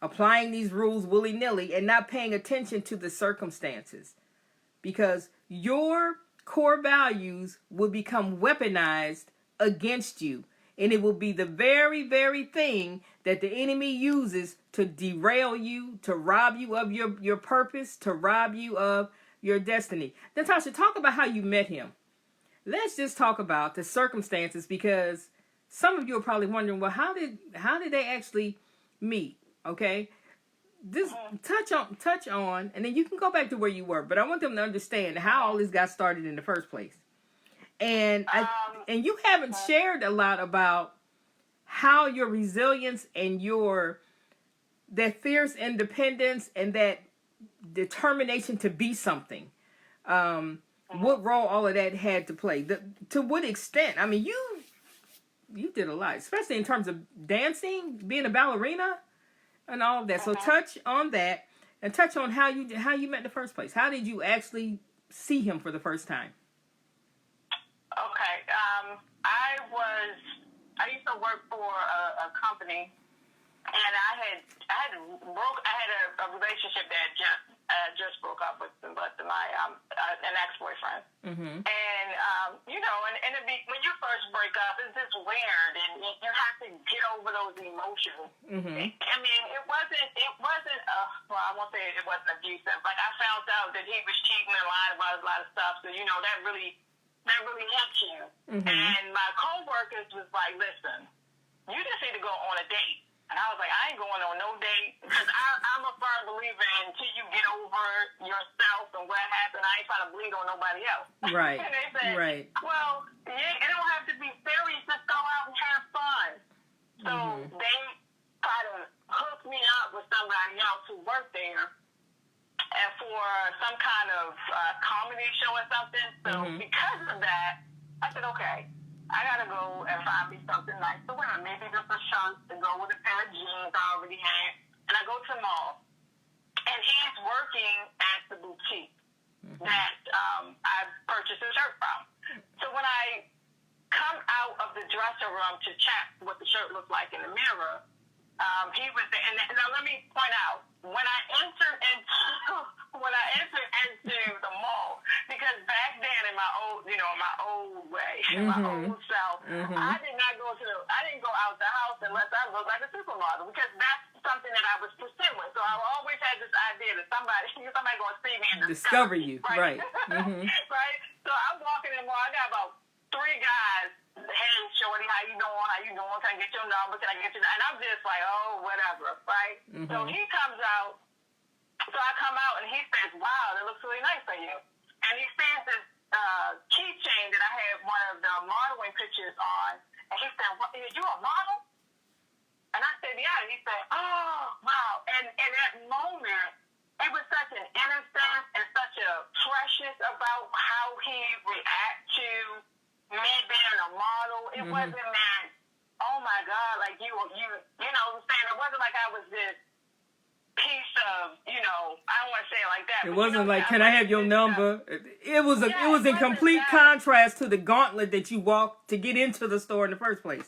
applying these rules willy-nilly and not paying attention to the circumstances. Because your core values will become weaponized against you. And it will be the very, very thing that the enemy uses to derail you, to rob you of your purpose, to rob you of your destiny. Natasha, talk about how you met him. Let's just talk about the circumstances, because some of you are probably wondering, well, how did they actually meet? Okay, this touch on, and then you can go back to where you were. But I want them to understand how all this got started in the first place. And and you haven't shared a lot about how your resilience and that fierce independence and that determination to be something. What role all of that had to play. To what extent? I mean, you did a lot, especially in terms of dancing, being a ballerina, and all of that. So touch on that and touch on how you met in the first place. How did you actually see him for the first time? Okay. I used to work for a company, and I had a relationship that just broke up with my an ex-boyfriend. And and when you first break up, it's just weird, and you have to get over those emotions. I mean, it wasn't well, I won't say it wasn't abusive. Like, I found out that he was cheating and lying about a lot of stuff, so that really helps you. And my coworkers was like, listen, you just need to go on a date. And I was like, I ain't going on no date, because I'm a firm believer until you get over yourself and what happened, I ain't trying to bleed on nobody else. Right. And they said, well, it don't have to be serious. Just go out and have fun. So they try to hook me up with somebody else who worked there and for some kind of comedy show or something. So because of that, I said, okay, I gotta go and find me something nice to wear. Maybe just a shirt to go with a pair of jeans I already had. And I go to the mall, and he's working at the boutique that I purchased a shirt from. So when I come out of the dressing room to check what the shirt looked like in the mirror, he was there. And now let me point out, when I entered into the mall, because back then in my old way, my old self, I didn't go out the house unless I looked like a supermodel, because that's something that I was pursuing. So I always had this idea and somebody going to see me and discover you, right? Right. So I'm walking in the mall. I got about 3 guys. Hey, shorty, how you doing? How you doing? Can I get your number? Can I get your? And I'm just like, oh, whatever, right? So he comes out. So I come out and he says, wow, that looks really nice on you. And he sees this keychain that I had one of the modeling pictures on. And he said, what, are you a model? And I said, yeah. And he said, oh, wow. And in that moment, it was such an innocence and such a freshness about how he react to me being a model. It wasn't that, oh my God, like you know what I'm saying? It wasn't like I was this piece of, I don't want to say it like that. It wasn't like, can I have your number? It was in complete contrast to the gauntlet that you walked to get into the store in the first place.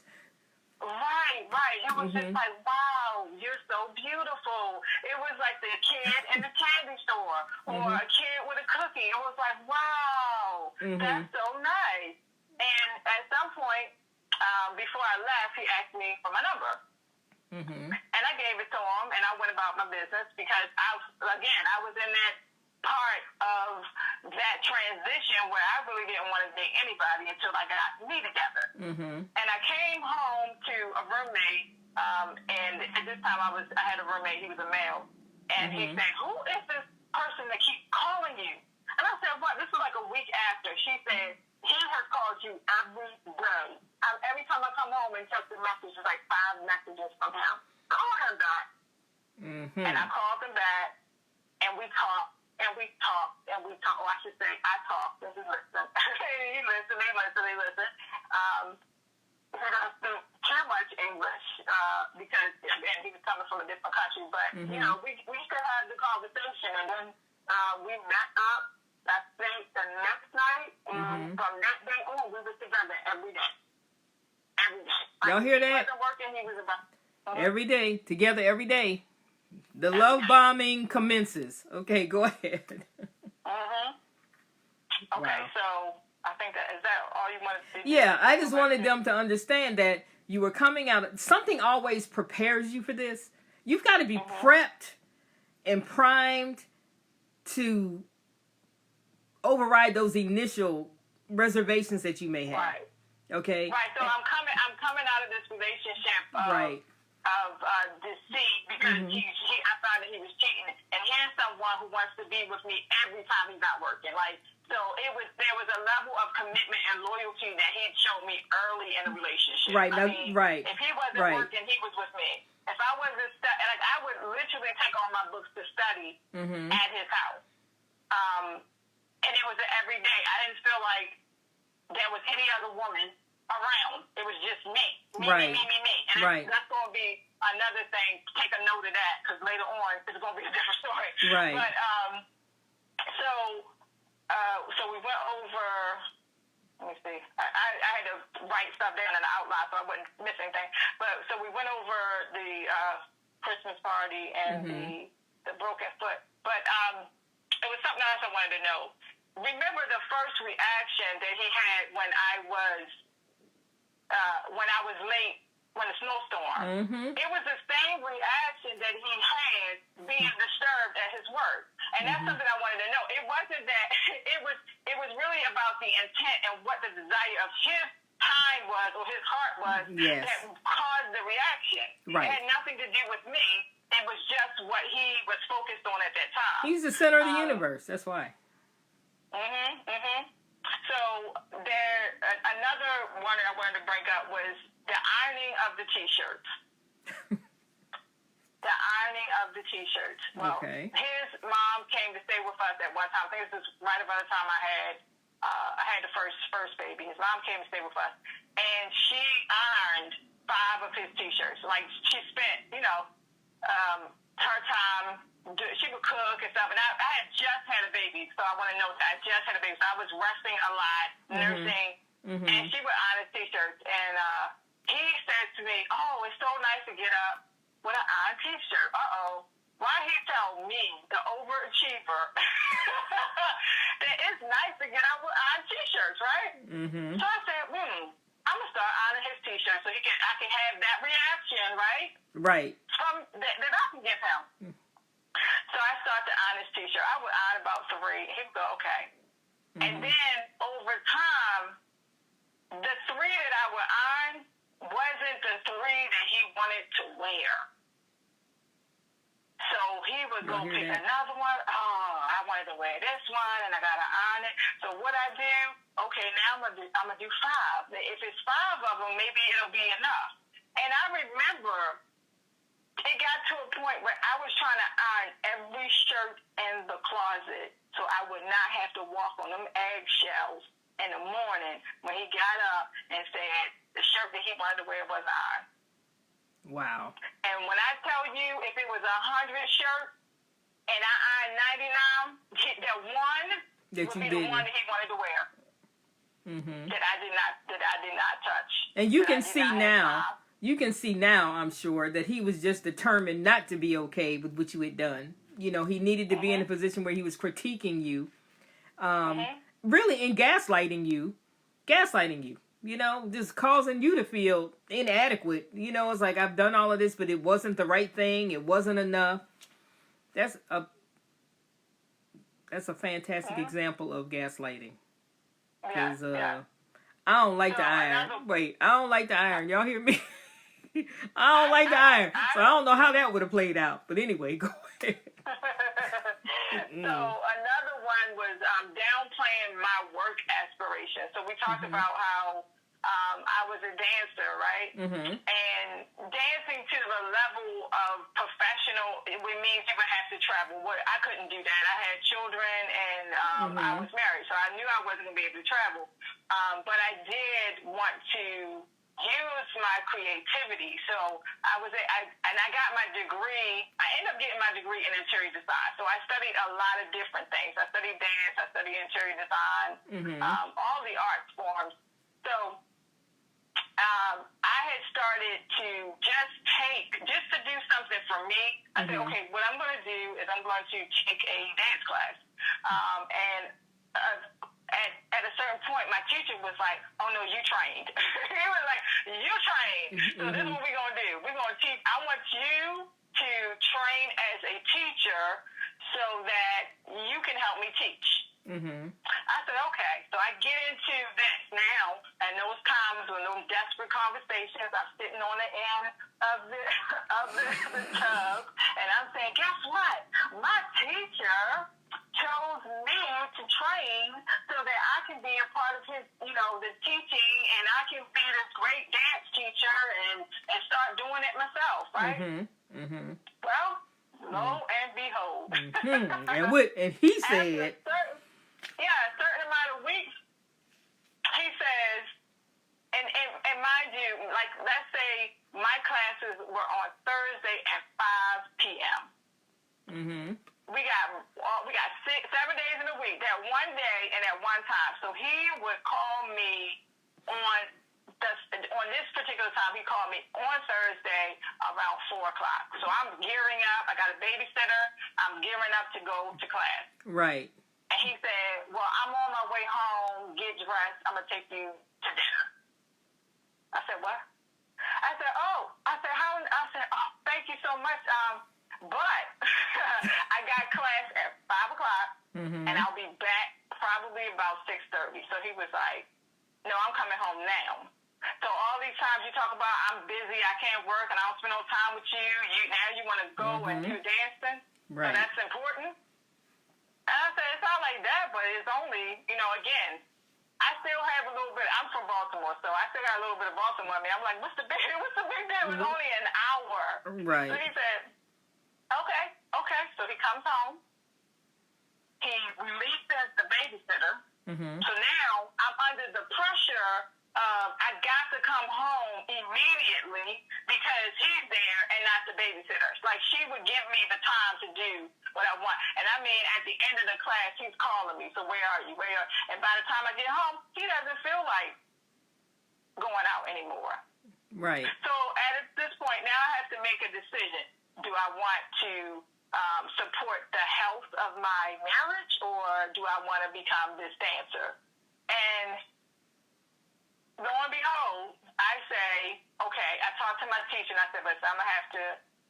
Right. It was just like, wow, you're so beautiful. It was like the kid in the candy store or a kid with a cookie. It was like, wow, that's so nice. And at some point, before I left, he asked me for my number. And I gave it to him, and I went about my business because, I was in that part of that transition where I really didn't want to date anybody until I got me together. And I came home to a roommate, and at this time I had a roommate. He was a male, and he said, "Who is this person that keeps calling you?" And I said, "What?" This was like a week after. She said, "He has called you every day. Every time I come home and check the messages, like 5 messages from him. Call him back." And I called him back, and we talked. Oh, I should say, I talked, and he listened. He listened. He doesn't speak too much English, because, again, he was coming from a different country. But, we still had the conversation, and then we met up, I think, the next night, and from that day on, we were together every day. Every day. Y'all hear that? He wasn't working, he was about... Every day, together every day. The love bombing commences. Okay, go ahead. Okay, so I think is that all you wanted to do? Yeah, I just wanted them to understand that you were coming out. Something always prepares you for this. You've got to be prepped and primed to override those initial reservations that you may have. Right. Okay. Right. So I'm coming out of this relationship. Of deceit because I found that he was cheating, and here's someone who wants to be with me every time he's not working. Like, so there was a level of commitment and loyalty that he showed me early in the relationship. Right. If he wasn't working, he was with me. If I wasn't I would literally take all my books to study at his house. And it was every day. I didn't feel like there was any other woman around. It was just me. Me. And that's going to be another thing. Take a note of that, because later on it's going to be a different story. Right. But so we went over. Let me see. I had to write stuff down in the outline so I wouldn't miss anything. But so we went over the Christmas party and the broken foot. But it was something else I wanted to know. Remember the first reaction that he had when I was late, when the snowstorm. It was the same reaction that he had being disturbed at his work. And that's something I wanted to know. It wasn't that, it was really about the intent and what the desire of his time was, or his heart was, that caused the reaction. Right. It had nothing to do with me. It was just what he was focused on at that time. He's the center of the universe. That's why. So another one I wanted to bring up was the ironing of the T-shirts. The ironing of the T-shirts. Well, his mom came to stay with us at one time. I think this was right about the time I had the first baby. His mom came to stay with us, and she ironed 5 of his T-shirts. Like, she spent, her time. She would cook and stuff, and I had just had a baby, so I want to know that I just had a baby. So I was resting a lot, nursing, and she would iron his T-shirts. And he said to me, "Oh, it's so nice to get up with an iron T-shirt." Why he tell me, the overachiever, that it's nice to get up with iron T-shirts, right? So I said, I'm gonna start ironing his T-shirts so I can have that reaction, right? Right. From that I can give him. So I started about to iron this t-shirt. I would iron about 3. He'd go, okay. Mm-hmm. And then over time, the 3 that I would iron wasn't the 3 that he wanted to wear. So he would go pick another one. Oh, I wanted to wear this one, and I got to iron it. So what I do, okay, now I'm gonna do 5. If it's 5 of them, maybe it'll be enough. And I remember it got to a point where I was trying to iron every shirt in the closet so I would not have to walk on them eggshells in the morning when he got up and said the shirt that he wanted to wear was ironed. Wow. And when I tell you, if it was 100 shirts and I ironed 99, that one would be the one that he wanted to wear. Mm-hmm. That I did not touch. And you can see now. You can see now, I'm sure, that he was just determined not to be okay with what you had done. You know, he needed to be in a position where he was critiquing you, really, and gaslighting you, you know, just causing you to feel inadequate. You know, it's like, I've done all of this, but it wasn't the right thing. It wasn't enough. That's a fantastic example of gaslighting. Because I don't like to iron. I don't like to iron. Y'all hear me? I don't like to iron. So I don't know how that would have played out. But anyway, go ahead. So another one was downplaying my work aspirations. So we talked about how I was a dancer, right? Mm-hmm. And dancing to the level of professional, it means you would have to travel. I couldn't do that. I had children and I was married, so I knew I wasn't going to be able to travel. But I did want to use my creativity. So I got my degree. I ended up getting my degree in interior design. So I studied a lot of different things. I studied dance. I studied interior design, all the art forms. So I had started to just to do something for me. I said, okay, what I'm going to do is I'm going to take a dance class. At a certain point, my teacher was like, oh, no, you trained. He was like, you trained. So this is what we're going to do. We're going to teach. I want you to train as a teacher so that you can help me teach. Mm-hmm. I said, okay. So I get into this now, and those times when those desperate conversations, I'm sitting on the end of the tub, and I'm saying, guess what? My teacher chose me to train so that I can be a part of his, the teaching, and I can be this great dance teacher and start doing it myself, right? Mm-hmm. Mm-hmm. Well, lo and behold. And he said, a certain amount of weeks, he says, and mind you, like, let's say my classes were on Thursday at 5 p.m. Mm-hmm. We got 7 days in a week, that one day and at one time. So he would call me on this particular time. He called me on Thursday around 4 o'clock. So I'm gearing up. I got a babysitter. I'm gearing up to go to class. Right. And he said, well, I'm on my way home. Get dressed. I'm going to take you to dinner. I said, what? I said, oh, thank you so much. But I got class at 5 o'clock, and I'll be back probably about 6:30. So he was like, no, I'm coming home now. So all these times you talk about I'm busy, I can't work, and I don't spend no time with you. Now you want to go and do dancing? Right. So that's important? And I said, it's not like that, but it's only, again, I still have a little bit. I'm from Baltimore, so I still got a little bit of Baltimore. I mean, I'm like, what's the big deal? It was only an hour. Right. So he said, okay. So he comes home. He releases the babysitter. Mm-hmm. So now I'm under the pressure of I got to come home immediately because he's there and not the babysitter. Like, she would give me the time to do what I want. And I mean, at the end of the class, he's calling me. So where are you? And by the time I get home, he doesn't feel like going out anymore. Right. So at this point, now I have to make a decision. Do I want to support the health of my marriage, or do I want to become this dancer? And lo and behold, I say, okay, I talked to my teacher, and I said, listen, I'm going to have to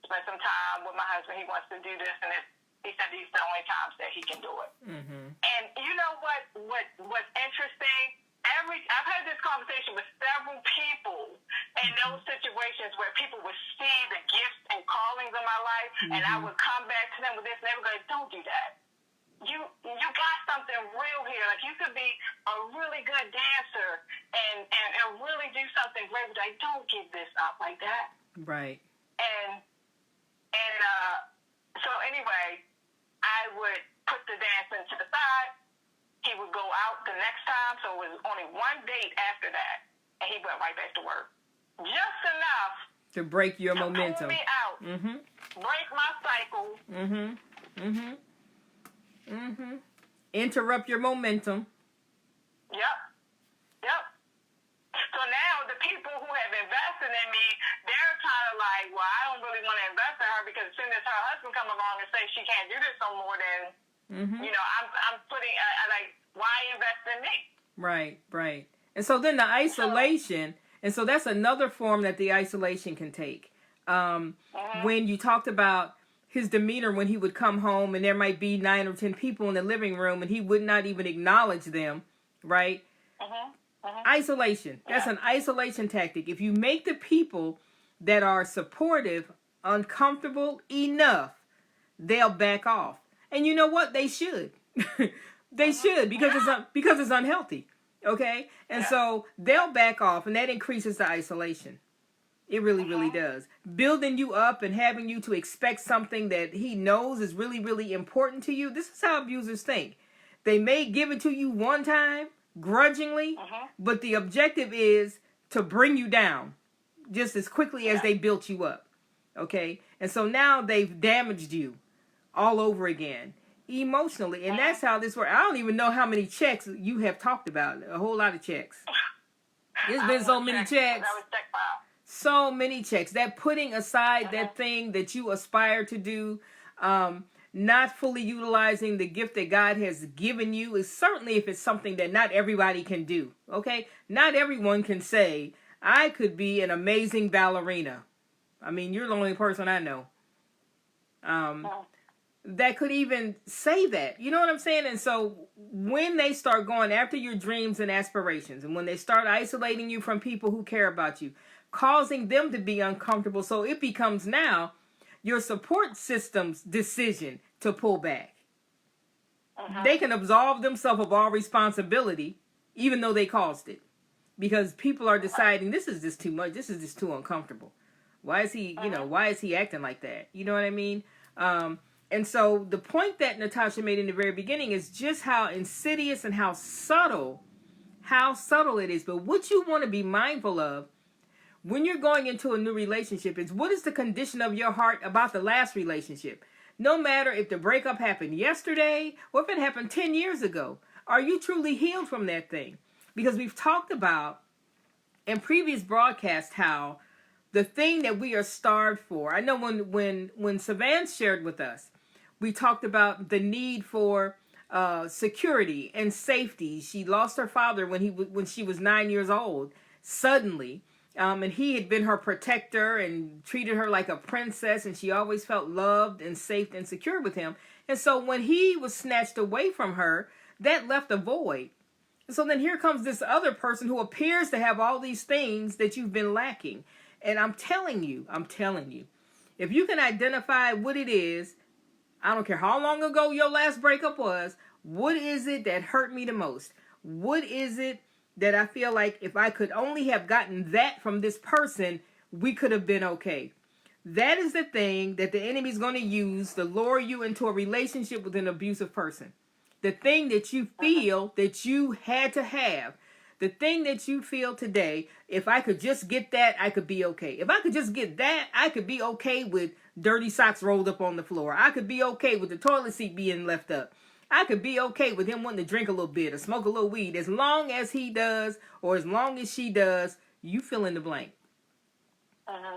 spend some time with my husband. He wants to do this, and he said these don't And I would come back to them with this, and they would go, don't do that. You got something real here. Like, you could be a really good dancer and really do something great, but like, don't give this up like that. Right. And so anyway, I would put the dancing to the side. He would go out the next time, so it was only one date after that, and he went right back to work. Just enough to break your to momentum. pull me out, break my cycle. Interrupt your momentum. Yep. So now the people who have invested in me, they're kind of like, well, I don't really want to invest in her because as soon as her husband come along and say she can't do this no more, then I'm putting like, why invest in me? Right. And so then the isolation, and so that's another form that the isolation can take. When you talked about his demeanor when he would come home and there might be 9 or 10 people in the living room and he would not even acknowledge them, right? Isolation. That's an isolation tactic. If you make the people that are supportive uncomfortable enough, they'll back off. And you know what? They should. They should, because it's unhealthy. Okay? And so they'll back off, and that increases the isolation. It really, really does. Building you up and having you to expect something that he knows is really, really important to you. This is how abusers think. They may give it to you one time, grudgingly, but the objective is to bring you down just as quickly as they built you up. Okay? And so now they've damaged you all over again, emotionally. And that's how this works. I don't even know how many checks you have talked about. A whole lot of checks. There's been so many checks. So many checks. That putting aside that thing that you aspire to do, not fully utilizing the gift that God has given you, is certainly if it's something that not everybody can do. Okay? Not everyone can say, I could be an amazing ballerina. I mean, you're the only person I know that could even say that. You know what I'm saying? And so when they start going after your dreams and aspirations, and when they start isolating you from people who care about you, causing them to be uncomfortable, so it becomes now your support system's decision to pull back. They can absolve themselves of all responsibility, even though they caused it. Because people are deciding, this is just too much, this is just too uncomfortable. Why is he, why is he acting like that? You know what I mean? And so the point that Natasha made in the very beginning is just how insidious and how subtle it is. But what you want to be mindful of when you're going into a new relationship is, what is the condition of your heart about the last relationship? No matter if the breakup happened yesterday or if it happened 10 years ago, are you truly healed from that thing? Because we've talked about in previous broadcasts how the thing that we are starved for. I know when Savannah shared with us, we talked about the need for security and safety. She lost her father when she was 9 years old, suddenly. And he had been her protector and treated her like a princess, and she always felt loved and safe and secure with him. And so when he was snatched away from her, that left a void. And so then here comes this other person who appears to have all these things that you've been lacking. And I'm telling you, if you can identify what it is, I don't care how long ago your last breakup was, what is it that hurt me the most? What is it that I feel like if I could only have gotten that from this person, we could have been okay? That is the thing that the enemy's going to use to lure you into a relationship with an abusive person. The thing that you feel that you had to have. The thing that you feel today, if I could just get that, I could be okay. If I could just get that, I could be okay with dirty socks rolled up on the floor. I could be okay with the toilet seat being left up. I could be okay with him wanting to drink a little bit or smoke a little weed. As long as he does, or as long as she does, you fill in the blank.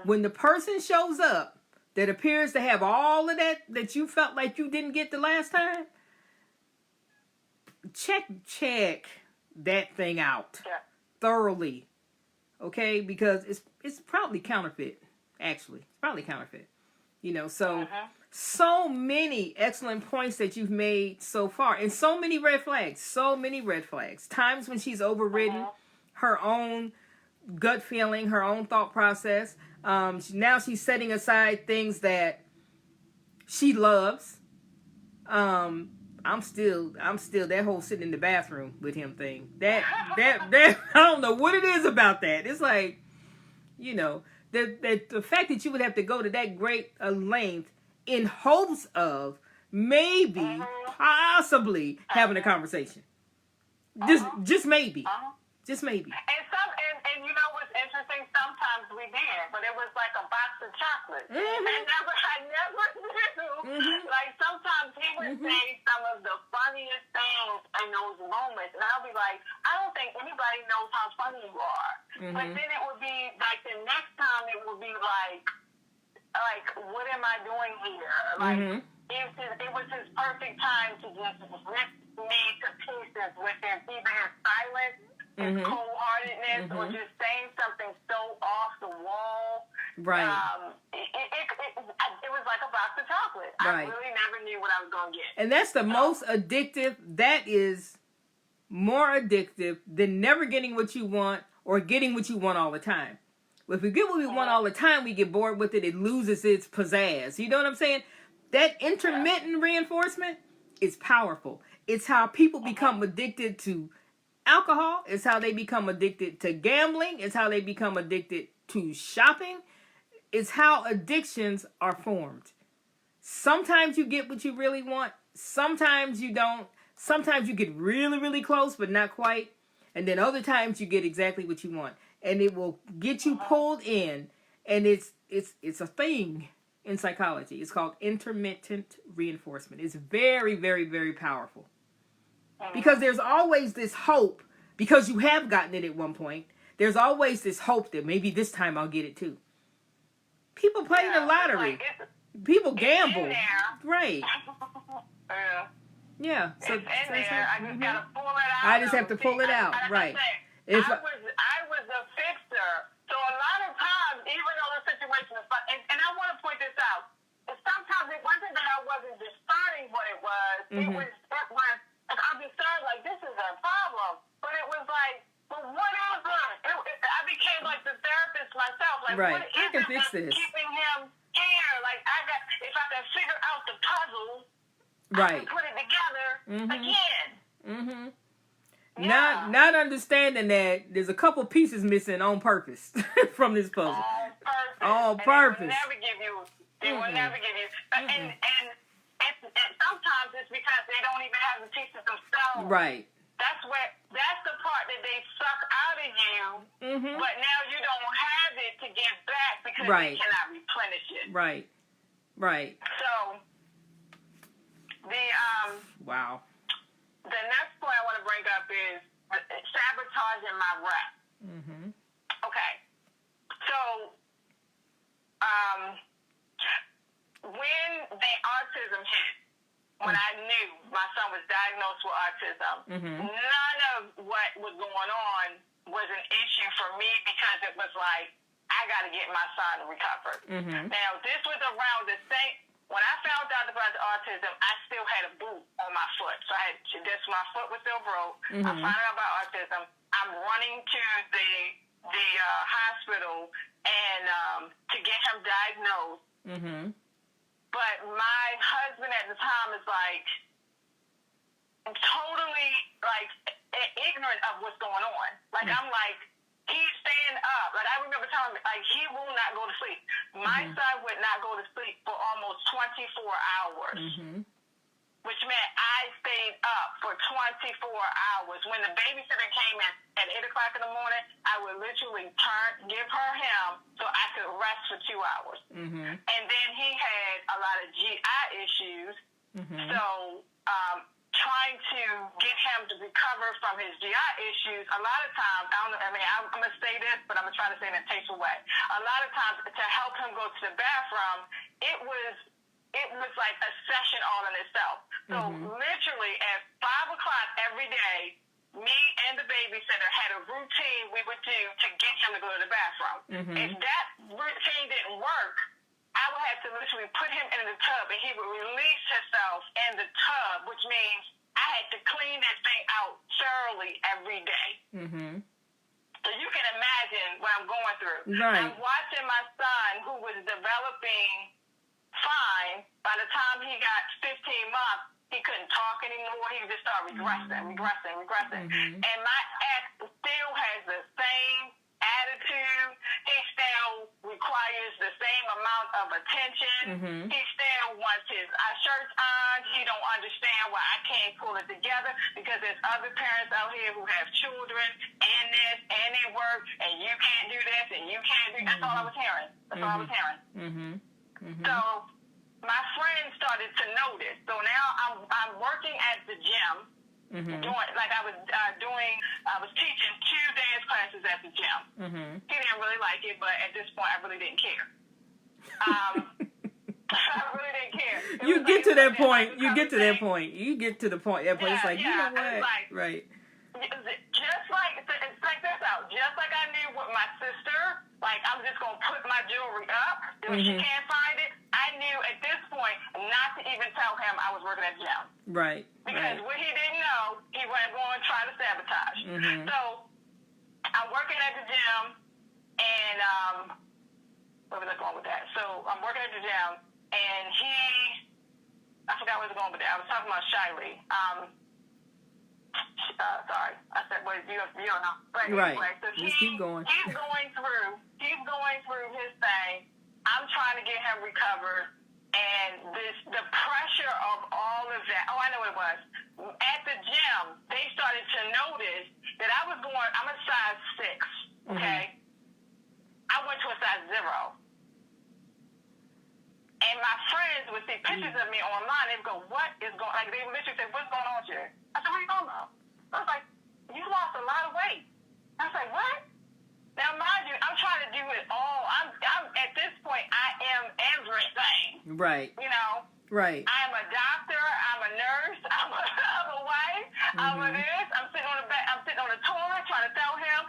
When the person shows up that appears to have all of that you felt like you didn't get the last time, check that thing out thoroughly, okay? Because it's probably counterfeit. Actually, it's probably counterfeit. So many excellent points that you've made so far, and so many red flags. Times when she's overridden her own gut feeling, her own thought process. Now she's setting aside things that she loves. I'm still that whole sitting in the bathroom with him thing. That I don't know what it is about that. It's like, the fact that you would have to go to that great a length in hopes of maybe, possibly having a conversation. Just maybe. Just maybe. And you know what's interesting? Sometimes we did, but it was like a box of chocolate. I never knew. Like sometimes he would say some of the funniest things in those moments, and I'll be like, I don't think anybody knows how funny you are. But then it would be like the next time it would be like, what am I doing here? Like it was his perfect time to just rip me to pieces with his either his silence, his cold-heartedness, or just saying something so off the wall. Right. It was like a box of chocolate. Right. I really never knew what I was going to get. And that's the most addictive. That is more addictive than never getting what you want or getting what you want all the time. If we get what we want all the time, we get bored with it. It loses its pizzazz. You know what I'm saying? That intermittent reinforcement is powerful. It's how people become addicted to alcohol. It's how they become addicted to gambling. It's how they become addicted to shopping. It's how addictions are formed. Sometimes you get what you really want. Sometimes you don't. Sometimes you get really, really close, but not quite. And then other times you get exactly what you want. And it will get you pulled in. And it's a thing in psychology. It's called intermittent reinforcement. It's very, very, very powerful. Because there's always this hope, because you have gotten it at one point, there's always this hope that maybe this time I'll get it too. People play the lottery. People gamble. Right. Yeah. So it's in there. I just gotta pull it out. I just have to pull it out. Right. I was a fixer. So a lot of times, even though the situation is fun, and I want to point this out, sometimes it wasn't that I wasn't discerning what it was. It was like I'm discerned, like this is a problem. But it was like, but what is it? I became like the therapist myself. Like, right. What is I can it fix this. Keeping him here? Like, if I can figure out the puzzle, right. I can put it together again. Yeah. Not understanding that there's a couple pieces missing on purpose from this puzzle. On purpose. They will never give you. And sometimes it's because they don't even have the pieces themselves. Right. That's the part that they suck out of you. But now you don't have it to give back because they cannot replenish it. Right. Right. So wow. The next point I want to bring up is sabotaging my rep. Okay. So, when the autism hit, when I knew my son was diagnosed with autism, none of what was going on was an issue for me because it was like, I got to get my son recovered. Now, this was around the same. When I found out about the autism, I still had a boot on my foot. So my foot was still broke. I found out about autism. I'm running to the hospital and to get him diagnosed. But my husband at the time is like totally like ignorant of what's going on. Like I'm like, he's staying up. Like I remember telling him, like he will not go to sleep. My son would not go to sleep for almost 24 hours, which meant I stayed up for 24 hours. When the babysitter came in at 8 o'clock in the morning, I would literally give her him so I could rest for 2 hours. And then he had a lot of GI issues, so trying to get him to recover from his GI issues, a lot of times, I'm going to say this, but I'm going to try to say it in a tasteful way. A lot of times, to help him go to the bathroom, it was like a session all in itself. So literally at 5 o'clock every day, me and the babysitter had a routine we would do to get him to go to the bathroom. If that routine didn't work, I would have to literally put him in the tub, and he would release himself in the tub, which means I had to clean that thing out thoroughly every day. So you can imagine what I'm going through. Right. I'm watching my son, who was developing fine. By the time months, he couldn't talk anymore. He just started regressing. Mm-hmm. And my ex still has the same attitude. He still requires the same amount of attention. Mm-hmm. He still wants his shirts on. He don't understand why I can't pull it together because there's other parents out here who have children and this and they work and you can't do this and you can't do. That's all I was hearing. That's all I was hearing. Mm-hmm. Mm-hmm. So my friend started to notice. So now I'm working at the gym. Mm-hmm. I was teaching 2 dance classes at the gym. Mm-hmm. He didn't really like it, but at this point, I really didn't care. I really didn't care. You get to that point. You get to that point. You get to the point. That point. It's like, you know what? Like, right. Just like, it's like this out. Just like I knew with my sister, like, I'm just going to put my jewelry up. If she can't find it, I knew at this point not to even tell him I was working at the gym. Right. Because what he didn't know, he wasn't going to try to sabotage. Mm-hmm. So I'm working at the gym, and where was I going with that? So I'm working at the gym, and I forgot where I was going with that. I was talking about Shiley. Sorry, I said, well, you don't know. But right. Anyway, so just keep going. He's going through his thing. I'm trying to get him recovered. And the pressure of all of that. Oh, I know what it was. At the gym, they started to notice that I'm a size 6, okay? Mm-hmm. I went to a size 0. And my friends would see pictures of me online. They would go, what is going on? Like, they would literally say, what's going on with you? I said, what are you talking about? I was like, you lost a lot of weight. I was like, what? Now, mind you, I'm trying to do it all. I'm at this point, I am everything. Right. You know? Right. I'm a doctor. I'm a nurse. I'm a wife. I'm a this. I'm sitting on the toilet trying to tell him,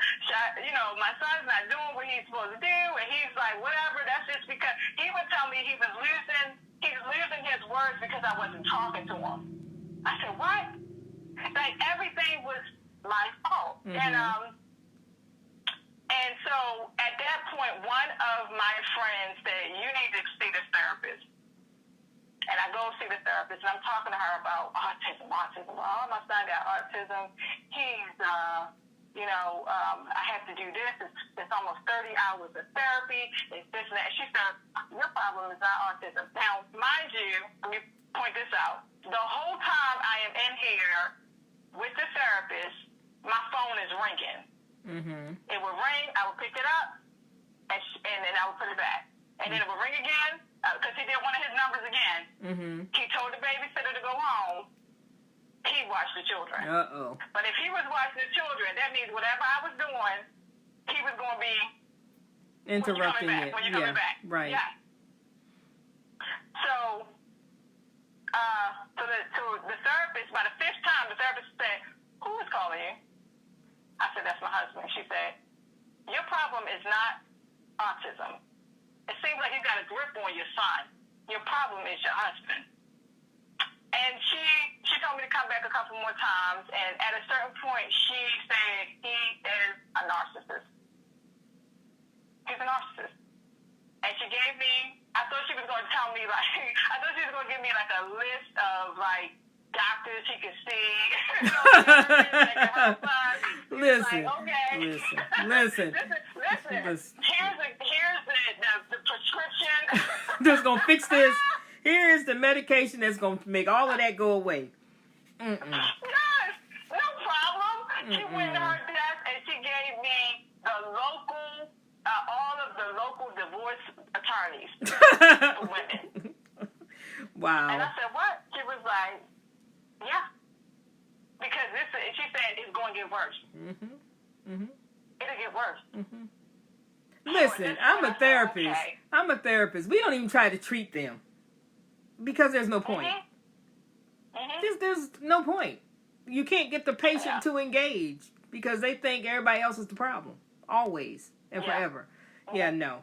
my son's not doing what he's supposed to do, and he's like, whatever. That's just because he would tell me he was losing his words because I wasn't talking to him. I said, what? Like everything was my fault, and so at that point, one of my friends said, you need to see this therapist. And I go see the therapist, and I'm talking to her about autism. Oh, my son got autism. He's, I have to do this. It's almost 30 hours of therapy. It's this and that. She said, your problem is not autism. Now, mind you, let me point this out. The whole time I am in here with the therapist, my phone is ringing. Mm-hmm. It would ring, I would pick it up, and then I would put it back. And then it would ring again, because he did one of his numbers again. Mm-hmm. He told the babysitter to go home. He watched the children. Uh-oh. But if he was watching the children, that means whatever I was doing, he was going to be interrupting it. When you coming back. Right. Yeah. So the therapist, by the 5th time, the therapist said, who is calling you? I said, that's my husband. She said, your problem is not autism. It seems like you got a grip on your son. Your problem is your husband. And she told me to come back a couple more times, and at a certain point, she said he is a narcissist. He's a narcissist. And she gave me, I thought she was going to tell me, I thought she was going to give me, a list of, doctors he could see. Listen. Listen. Here's the prescription. That's going to fix this. Here's the medication that's going to make all of that go away. Yes, no problem. She went to her desk and she gave me all of the local divorce attorneys for women. Wow. And I said, what? She was like, yeah. Because she said it's going to get worse. It'll get worse. Listen, I'm a therapist. Okay. I'm a therapist. We don't even try to treat them because there's no point. There's no point. You can't get the patient to engage because they think everybody else is the problem. Always and forever. Yeah, no.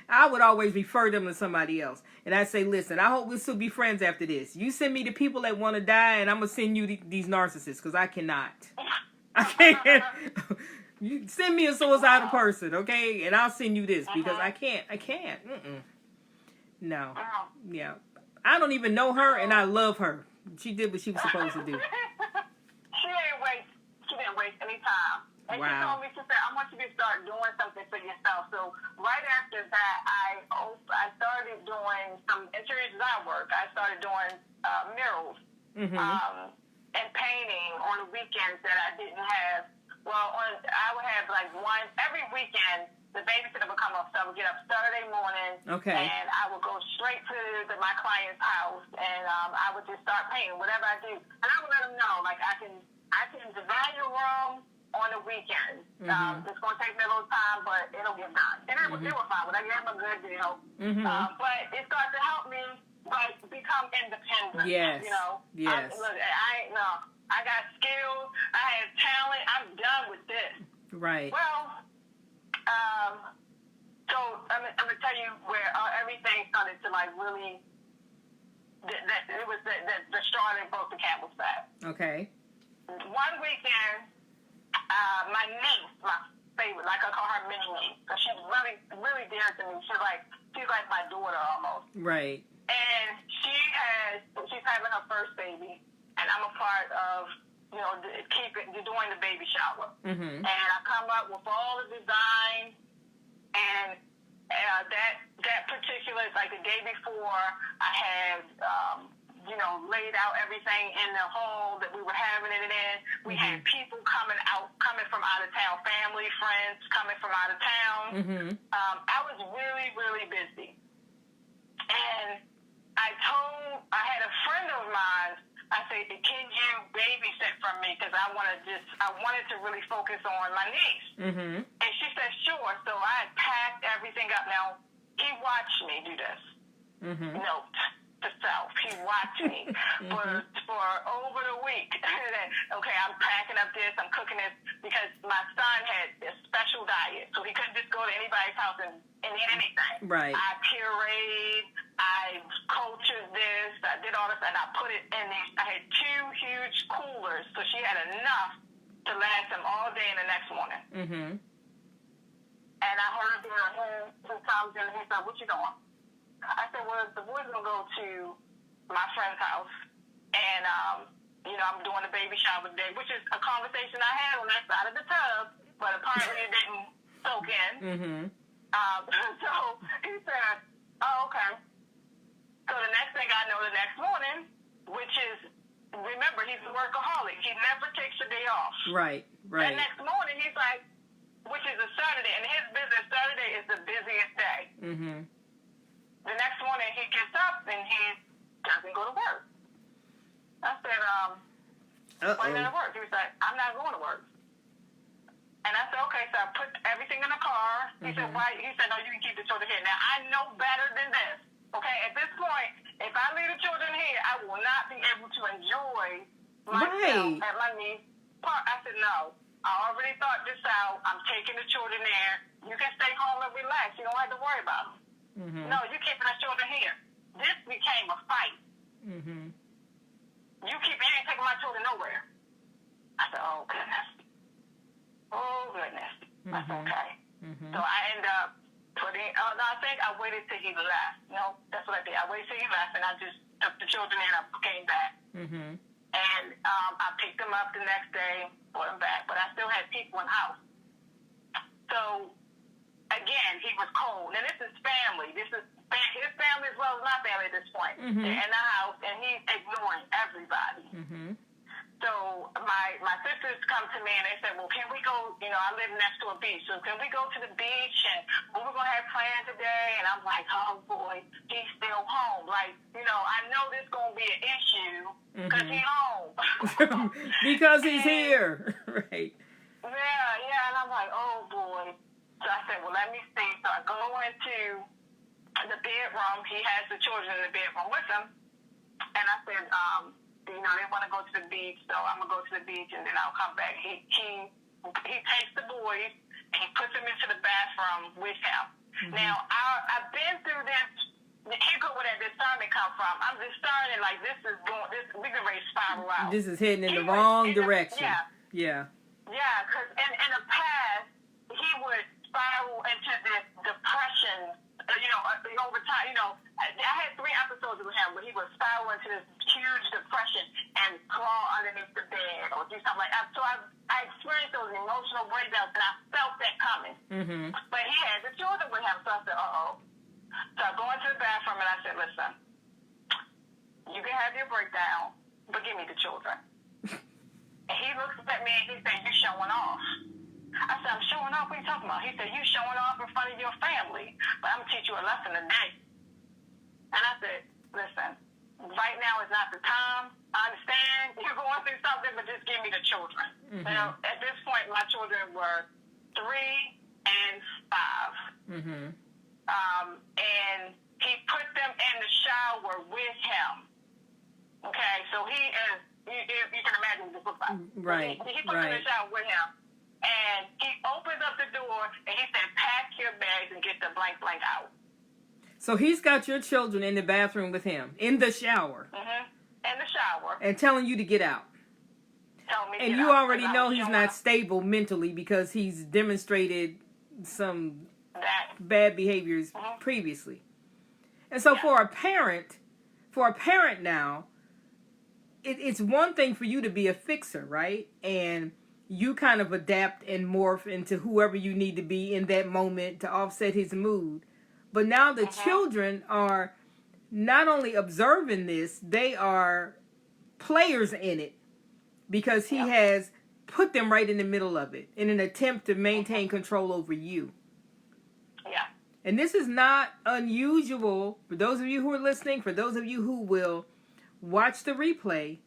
I would always refer them to somebody else. And I'd say, listen, I hope we'll still be friends after this. You send me the people that want to die, and I'm going to send you these narcissists, because I cannot. I can't. You send me a suicidal person, okay? And I'll send you this, because I can't. No. Yeah. I don't even know her, and I love her. She did what she was supposed to do. She didn't waste any time. And Wow. she told me, she said, I want you to start doing something for yourself. So right after that, I started doing some interior design work. I started doing murals and painting on the weekends that I didn't have. Well, I would have like one every weekend. The babysitter would come up, so I would get up Saturday morning, and I would go straight to my client's house, and I would just start painting, whatever I do. And I would let them know, like, I can design your room on the weekend. It's going to take me a little time, but it'll get done. And they were fine. But I gave them a good deal. But it started to help me, like, become independent. Yes. You know? Yes. I got skills. I have talent. I'm done with this. Right. Well, so I'm going to tell you where everything started to, like, really, it was the straw that broke the camel's back. Okay. One weekend, my niece, my favorite, like I call her mini niece, because she's really, really dear to me. She's like my daughter almost. Right. And she's having her first baby, and I'm a part of, doing the baby shower. And I come up with all the designs, and that particular, like the day before, I had, laid out everything in the hall that we were having it in. We had people coming from out of town, family, friends coming from out of town. I was really, really busy. And I had a friend of mine, I said, can you babysit for me? Because I wanted to really focus on my niece. And she said, sure. So I packed everything up. Now, he watched me do this. Note to self. He watched me for over the week. Okay, I'm packing up this, I'm cooking this, because my son had a special diet, so he couldn't just go to anybody's house and eat anything. Right. I pureed, I cultured this, I did all this, and I put it in these. I had 2 huge coolers, so she had enough to last him all day and the next morning. And I heard him comes in, and he said, what you doing? I said, well, the boys going to go to my friend's house, and, I'm doing the baby shower today, which is a conversation I had on that side of the tub, but apparently it didn't soak in. So he said, oh, okay. So the next thing I know, the next morning, which is, remember, he's a workaholic. He never takes a day off. Right. The next morning, he's like, which is a Saturday, and his business, Saturday is the busiest day. The next morning, he gets up and he doesn't go to work. I said, why are you going to work? He was like, I'm not going to work. And I said, okay. So I put everything in the car. He said, why? He said, no, you can keep the children here. Now, I know better than this. Okay, at this point, if I leave the children here, I will not be able to enjoy myself at my niece's park. I said, no. I already thought this out. I'm taking the children there. You can stay home and relax. You don't have to worry about them. No, you're keeping the children here. This became a fight. You ain't taking my children nowhere. I said, oh, goodness. That's okay. So I ended up I think I waited till he left. No, that's what I did. I waited till he left, and I just took the children in and I came back. And I picked them up the next day, brought them back, but I still had people in the house. So, again, he was cold. Now, this is family. This is his family as well as my family at this point. They're in the house, and he's ignoring everybody. So my sisters come to me, and they say, well, can we go, I live next to a beach, so can we go to the beach, and we're going to have plans today? And I'm like, oh, boy, he's still home. Like, I know this going to be an issue because he's home. Because he's here. Right. Yeah, and I'm like, oh, boy. So I said, well, let me see. So I go into the bedroom. He has the children in the bedroom with him. And I said, they want to go to the beach, so I'm going to go to the beach, and then I'll come back. He takes the boys, and he puts them into the bathroom with him. Now, I've been through this. Here go where that discernment come from. I'm discerning, like, we can ready to spiral out. This is heading in the wrong direction. Yeah, because in the past, he would spiral into this depression, over time. I had 3 episodes episodes with him where he would spiral into this huge depression and crawl underneath the bed or do something like that. So I experienced those emotional breakdowns, and I felt that coming. Mm-hmm. But he had the children with him, so I said, uh-oh. So I go into the bathroom, and I said, listen, you can have your breakdown, but give me the children. And he looks at me, and he said, you showing off. I said, I'm showing off? What are you talking about? He said, you showing off in front of your family, but I'm going to teach you a lesson today. And I said, listen, right now is not the time. I understand you're going through something, but just give me the children. Mm-hmm. Now, at this point, my children were 3 and 5. Mm-hmm. And he put them in the shower with him. Okay, so he is, you can imagine what this looks like. Right. He put them in the shower with him. And he opens up the door, and he said, pack your bags and get the blank out. So he's got your children in the bathroom with him, in the shower. Mm-hmm. In the shower. And telling you to get out. And you already know he's not stable mentally because he's demonstrated some bad behaviors previously. And so for a parent now, it's one thing for you to be a fixer, right? And you kind of adapt and morph into whoever you need to be in that moment to offset his mood. But now the children are not only observing this, they are players in it because he has put them right in the middle of it in an attempt to maintain control over you. Yeah. And this is not unusual for those of you who are listening, for those of you who will watch the replay.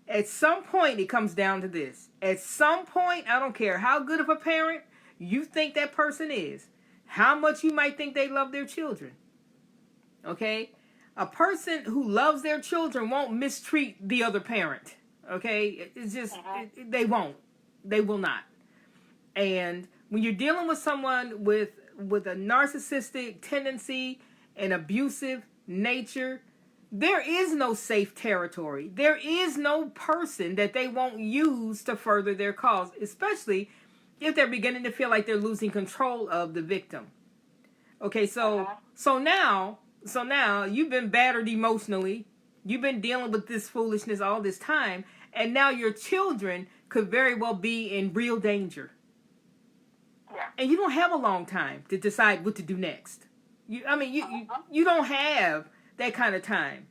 At some point, it comes down to this. At some point, I don't care how good of a parent you think that person is, how much you might think they love their children. Okay? A person who loves their children won't mistreat the other parent. Okay? It's just, they won't. They will not. And when you're dealing with someone with a narcissistic tendency, an abusive nature, there is no safe territory. There is no person that they won't use to further their cause, especially if they're beginning to feel like they're losing control of the victim. Okay, so now you've been battered emotionally. You've been dealing with this foolishness all this time, and now your children could very well be in real danger. Yeah. And you don't have a long time to decide what to do next. You don't have that kind of time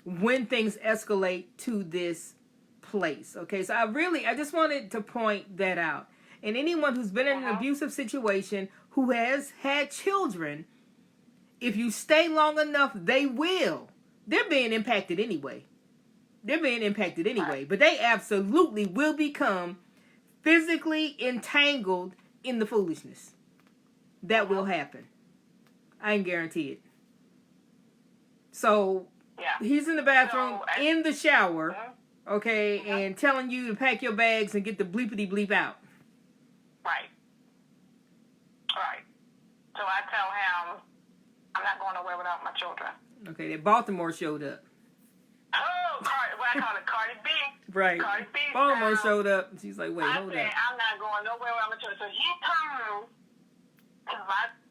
when things escalate to this place. Okay, so I just wanted to point that out. And anyone who's been in an abusive situation, who has had children, if you stay long enough, they will. They're being impacted anyway. But they absolutely will become physically entangled in the foolishness. That will happen. I can guarantee it. So he's in the bathroom, in the shower, okay, and telling you to pack your bags and get the bleepity bleep out. Right. So I tell him, I'm not going nowhere without my children. Okay, then Baltimore showed up. Oh, what I call it, Cardi B. Right. Cardi B. Baltimore showed up. And she's like, wait, hold up. I'm not going nowhere without my children. So he comes to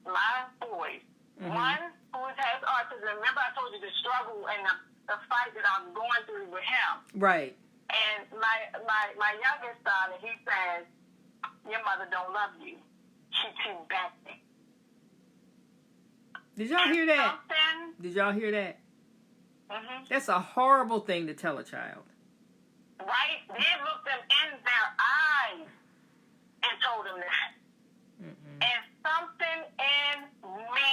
my boys. One who has autism. Remember I told you the struggle and the fight that I'm going through with him. Right. And my youngest son, he says, your mother don't love you. She too bad. Did y'all hear that? Did y'all hear that? That's a horrible thing to tell a child. Right? They looked them in their eyes and told them that. And something in me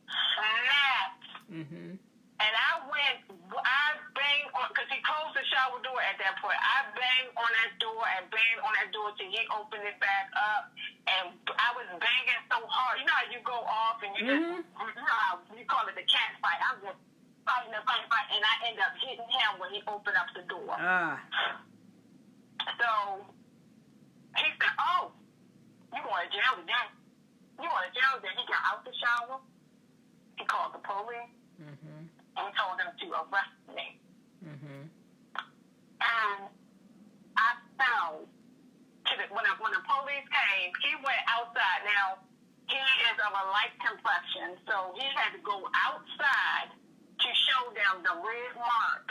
snapped. And I banged on, because he closed the shower door at that point. I banged on that door till he opened it back up. And I was banging so hard. You know how you go off and you just, you call it the cat fight. I'm just fighting, and I end up hitting him when he opened up the door. So he said, oh, you going to jail today? You going to jail today? He got out the shower. He called the police. And he told them to arrest me. And I found, when the police came, he went outside. Now, he is of a light complexion, so he had to go outside to show him the red mark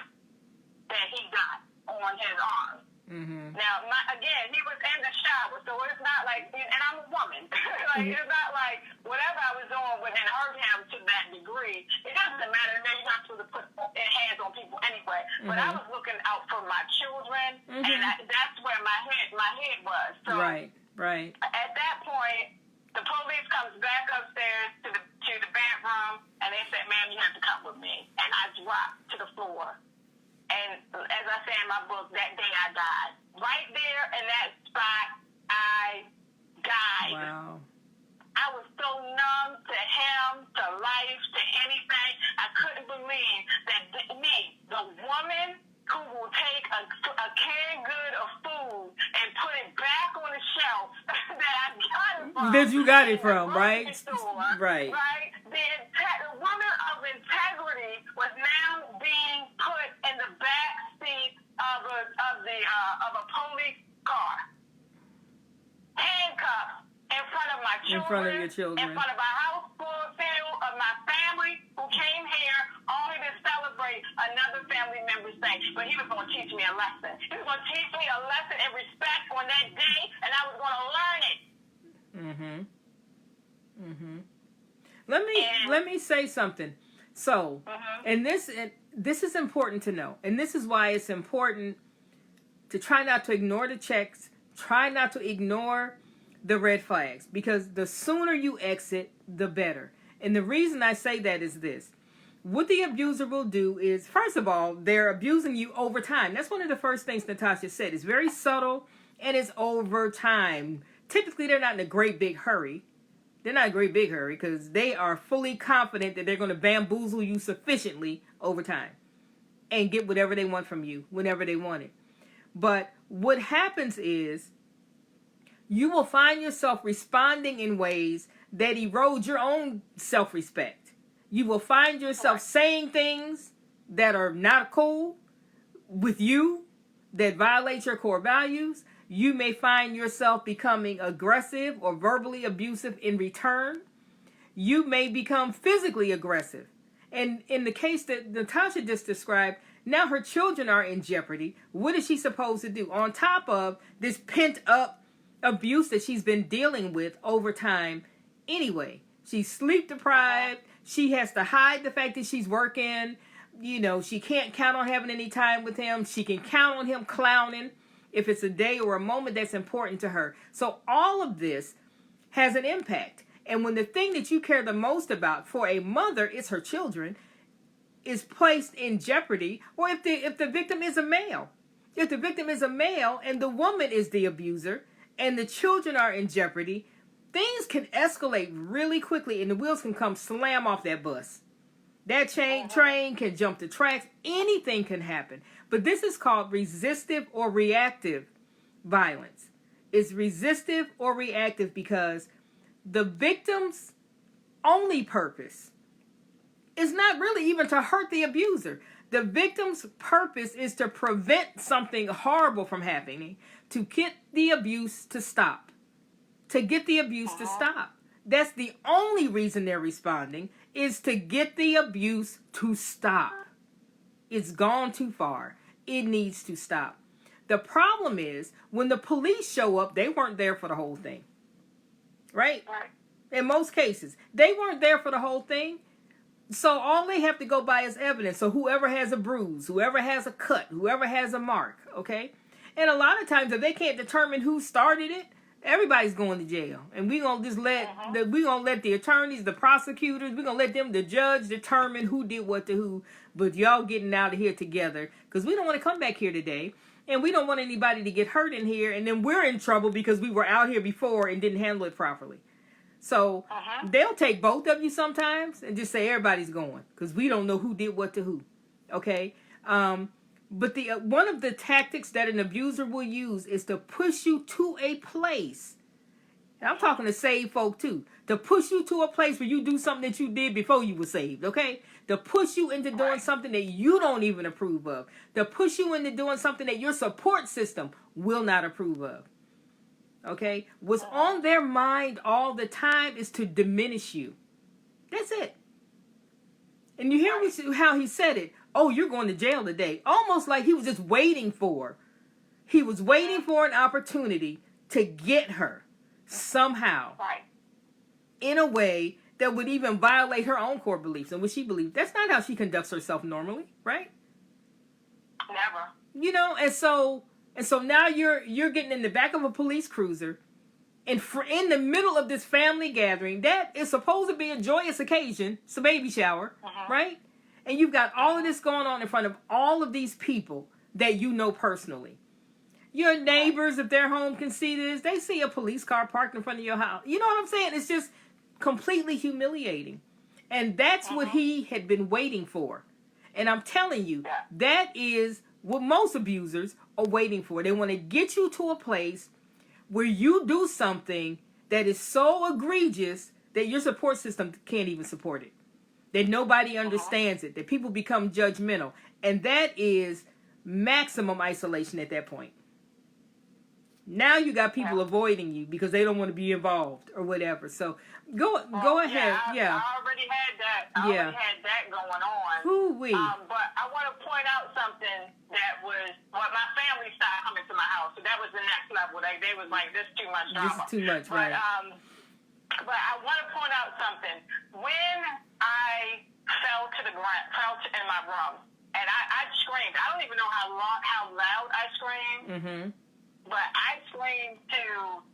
that he got on his arm. Mm-hmm. Now, again, he was in the shower, so it's not like, and I'm a woman. Like, it's not like whatever I was doing wouldn't hurt him to that degree. It doesn't matter. You're not supposed to put hands on people anyway. But I was looking out for my children, and that's where my head was. So Right. At that point, the police comes back upstairs to the bedroom, and they said, "Ma'am, you have to come with me." And I dropped to the floor. And as I say in my book, that day I died. Right there in that spot, I died. Wow. I was so numb to him, to life, to anything. I couldn't believe that me, the woman who will take a canned good of food and put it back on the shelf that I got it from. That you got it from, right? Store, right. The woman of integrity was now being put in the back seat of a police car, handcuffed in front of my children, in front of your children, in front of a house full of my family who came here only to celebrate another family member's thing. But he was going to teach me a lesson. He was going to teach me a lesson in respect on that day, and I was going to learn it. Let me say something. So, and this is important to know, and this is why it's important to try not to ignore the checks, try not to ignore the red flags, because the sooner you exit, the better. And the reason I say that is this. What the abuser will do is, first of all, they're abusing you over time. That's one of the first things Natasha said. It's very subtle, and it's over time. Typically, they're not in a great big hurry. They're not in a great big hurry because they are fully confident that they're going to bamboozle you sufficiently over time and get whatever they want from you whenever they want it. But what happens is you will find yourself responding in ways that erode your own self-respect. You will find yourself saying things that are not cool with you, that violate your core values. You may find yourself becoming aggressive or verbally abusive in return. You may become physically aggressive. And in the case that Natasha just described, now her children are in jeopardy. What is she supposed to do? On top of this pent-up abuse that she's been dealing with over time anyway. She's sleep deprived. She has to hide the fact that she's working. You know, she can't count on having any time with him. She can count on him clowning if it's a day or a moment that's important to her. So all of this has an impact. And when the thing that you care the most about for a mother is her children is placed in jeopardy, or if the victim is a male. If the victim is a male and the woman is the abuser and the children are in jeopardy, things can escalate really quickly and the wheels can come slam off that bus. That train can jump the tracks. Anything can happen. But this is called resistive or reactive violence. It's resistive or reactive because the victim's only purpose is not really even to hurt the abuser. The victim's purpose is to prevent something horrible from happening, to get the abuse to stop. To get the abuse to stop. That's the only reason they're responding, is to get the abuse to stop. It's gone too far. It needs to stop. The problem is, when the police show up, they weren't there for the whole thing. Right? In most cases, they weren't there for the whole thing. So all they have to go by is evidence. So whoever has a bruise, whoever has a cut, whoever has a mark, okay? And a lot of times, if they can't determine who started it, everybody's going to jail. And we're going to just let the attorneys, the prosecutors, we're going to let them, the judge, determine who did what to who. But y'all getting out of here together because we don't want to come back here today. And we don't want anybody to get hurt in here. And then we're in trouble because we were out here before and didn't handle it properly. So they'll take both of you sometimes and just say everybody's going because we don't know who did what to who. Okay? But the one of the tactics that an abuser will use is to push you to a place. And I'm talking to saved folk too. To push you to a place where you do something that you did before you were saved, okay? To push you into doing something that you don't even approve of. To push you into doing something that your support system will not approve of. Okay? What's on their mind all the time is to diminish you. That's it. And you hear how he said it. oh, you're going to jail today. Almost like he was just waiting for. He was waiting for an opportunity to get her somehow. Right. In a way that would even violate her own core beliefs and what she believes. That's not how she conducts herself normally, right? Never. You know, and so now you're getting in the back of a police cruiser, and in the middle of this family gathering that is supposed to be a joyous occasion. It's a baby shower, right? And you've got all of this going on in front of all of these people that you know personally. Your neighbors, if they're home, can see this. They see a police car parked in front of your house. You know what I'm saying? It's just completely humiliating. And that's what he had been waiting for. And I'm telling you, that is what most abusers are waiting for. They want to get you to a place where you do something that is so egregious that your support system can't even support it. That nobody understands it. That people become judgmental. And that is maximum isolation at that point. Now you got people avoiding you because they don't want to be involved or whatever. So go ahead. I already had that. I already had that going on. Hoo-wee. But I want to point out something that was what my family started coming to my house. So that was the next level. They was like, this is too much drama. This is too much, right? But I want to point out something. When I fell to the ground, in my room, and I screamed. I don't even know how loud I screamed. Mm-hmm. But I screamed to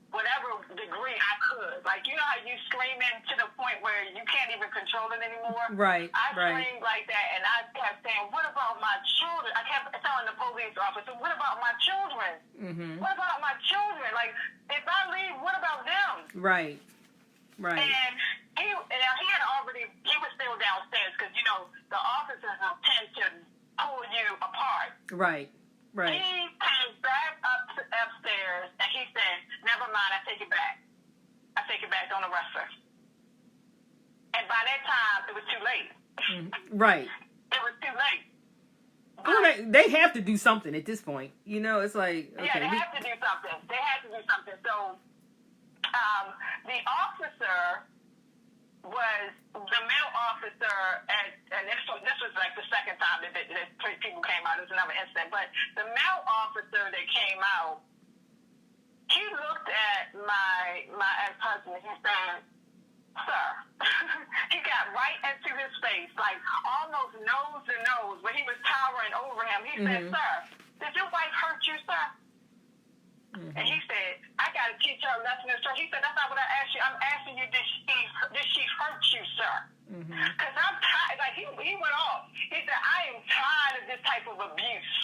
whatever degree I could. Like, you know how you screaming to the point where you can't even control it anymore? Right, I screamed like that, and I kept saying, what about my children? I kept telling the police officer, what about my children? Mm-hmm. What about my children? Like, if I leave, what about them? Right. And he was still downstairs because, you know, the officers tend to pull you apart. Right. He came back upstairs, and he said, never mind, I take it back. Don't arrest her. And by that time, it was too late. Right. It was too late. Well, they have to do something at this point. You know, it's like, okay. Yeah, they have to do something. So, the officer was the male officer, and this was like the second time that three people came out. It was another incident. But the male officer that came out, he looked at my ex-husband and he said, sir, he got right into his face, like almost nose to nose, when he was towering over him. He said, sir, did your wife hurt you, sir? And he said, I got to teach her a lesson, sir. He said, that's not what I asked you. I'm asking you, did she hurt you, sir? Because I'm tired. Like, he went off. He said, I am tired of this type of abuse.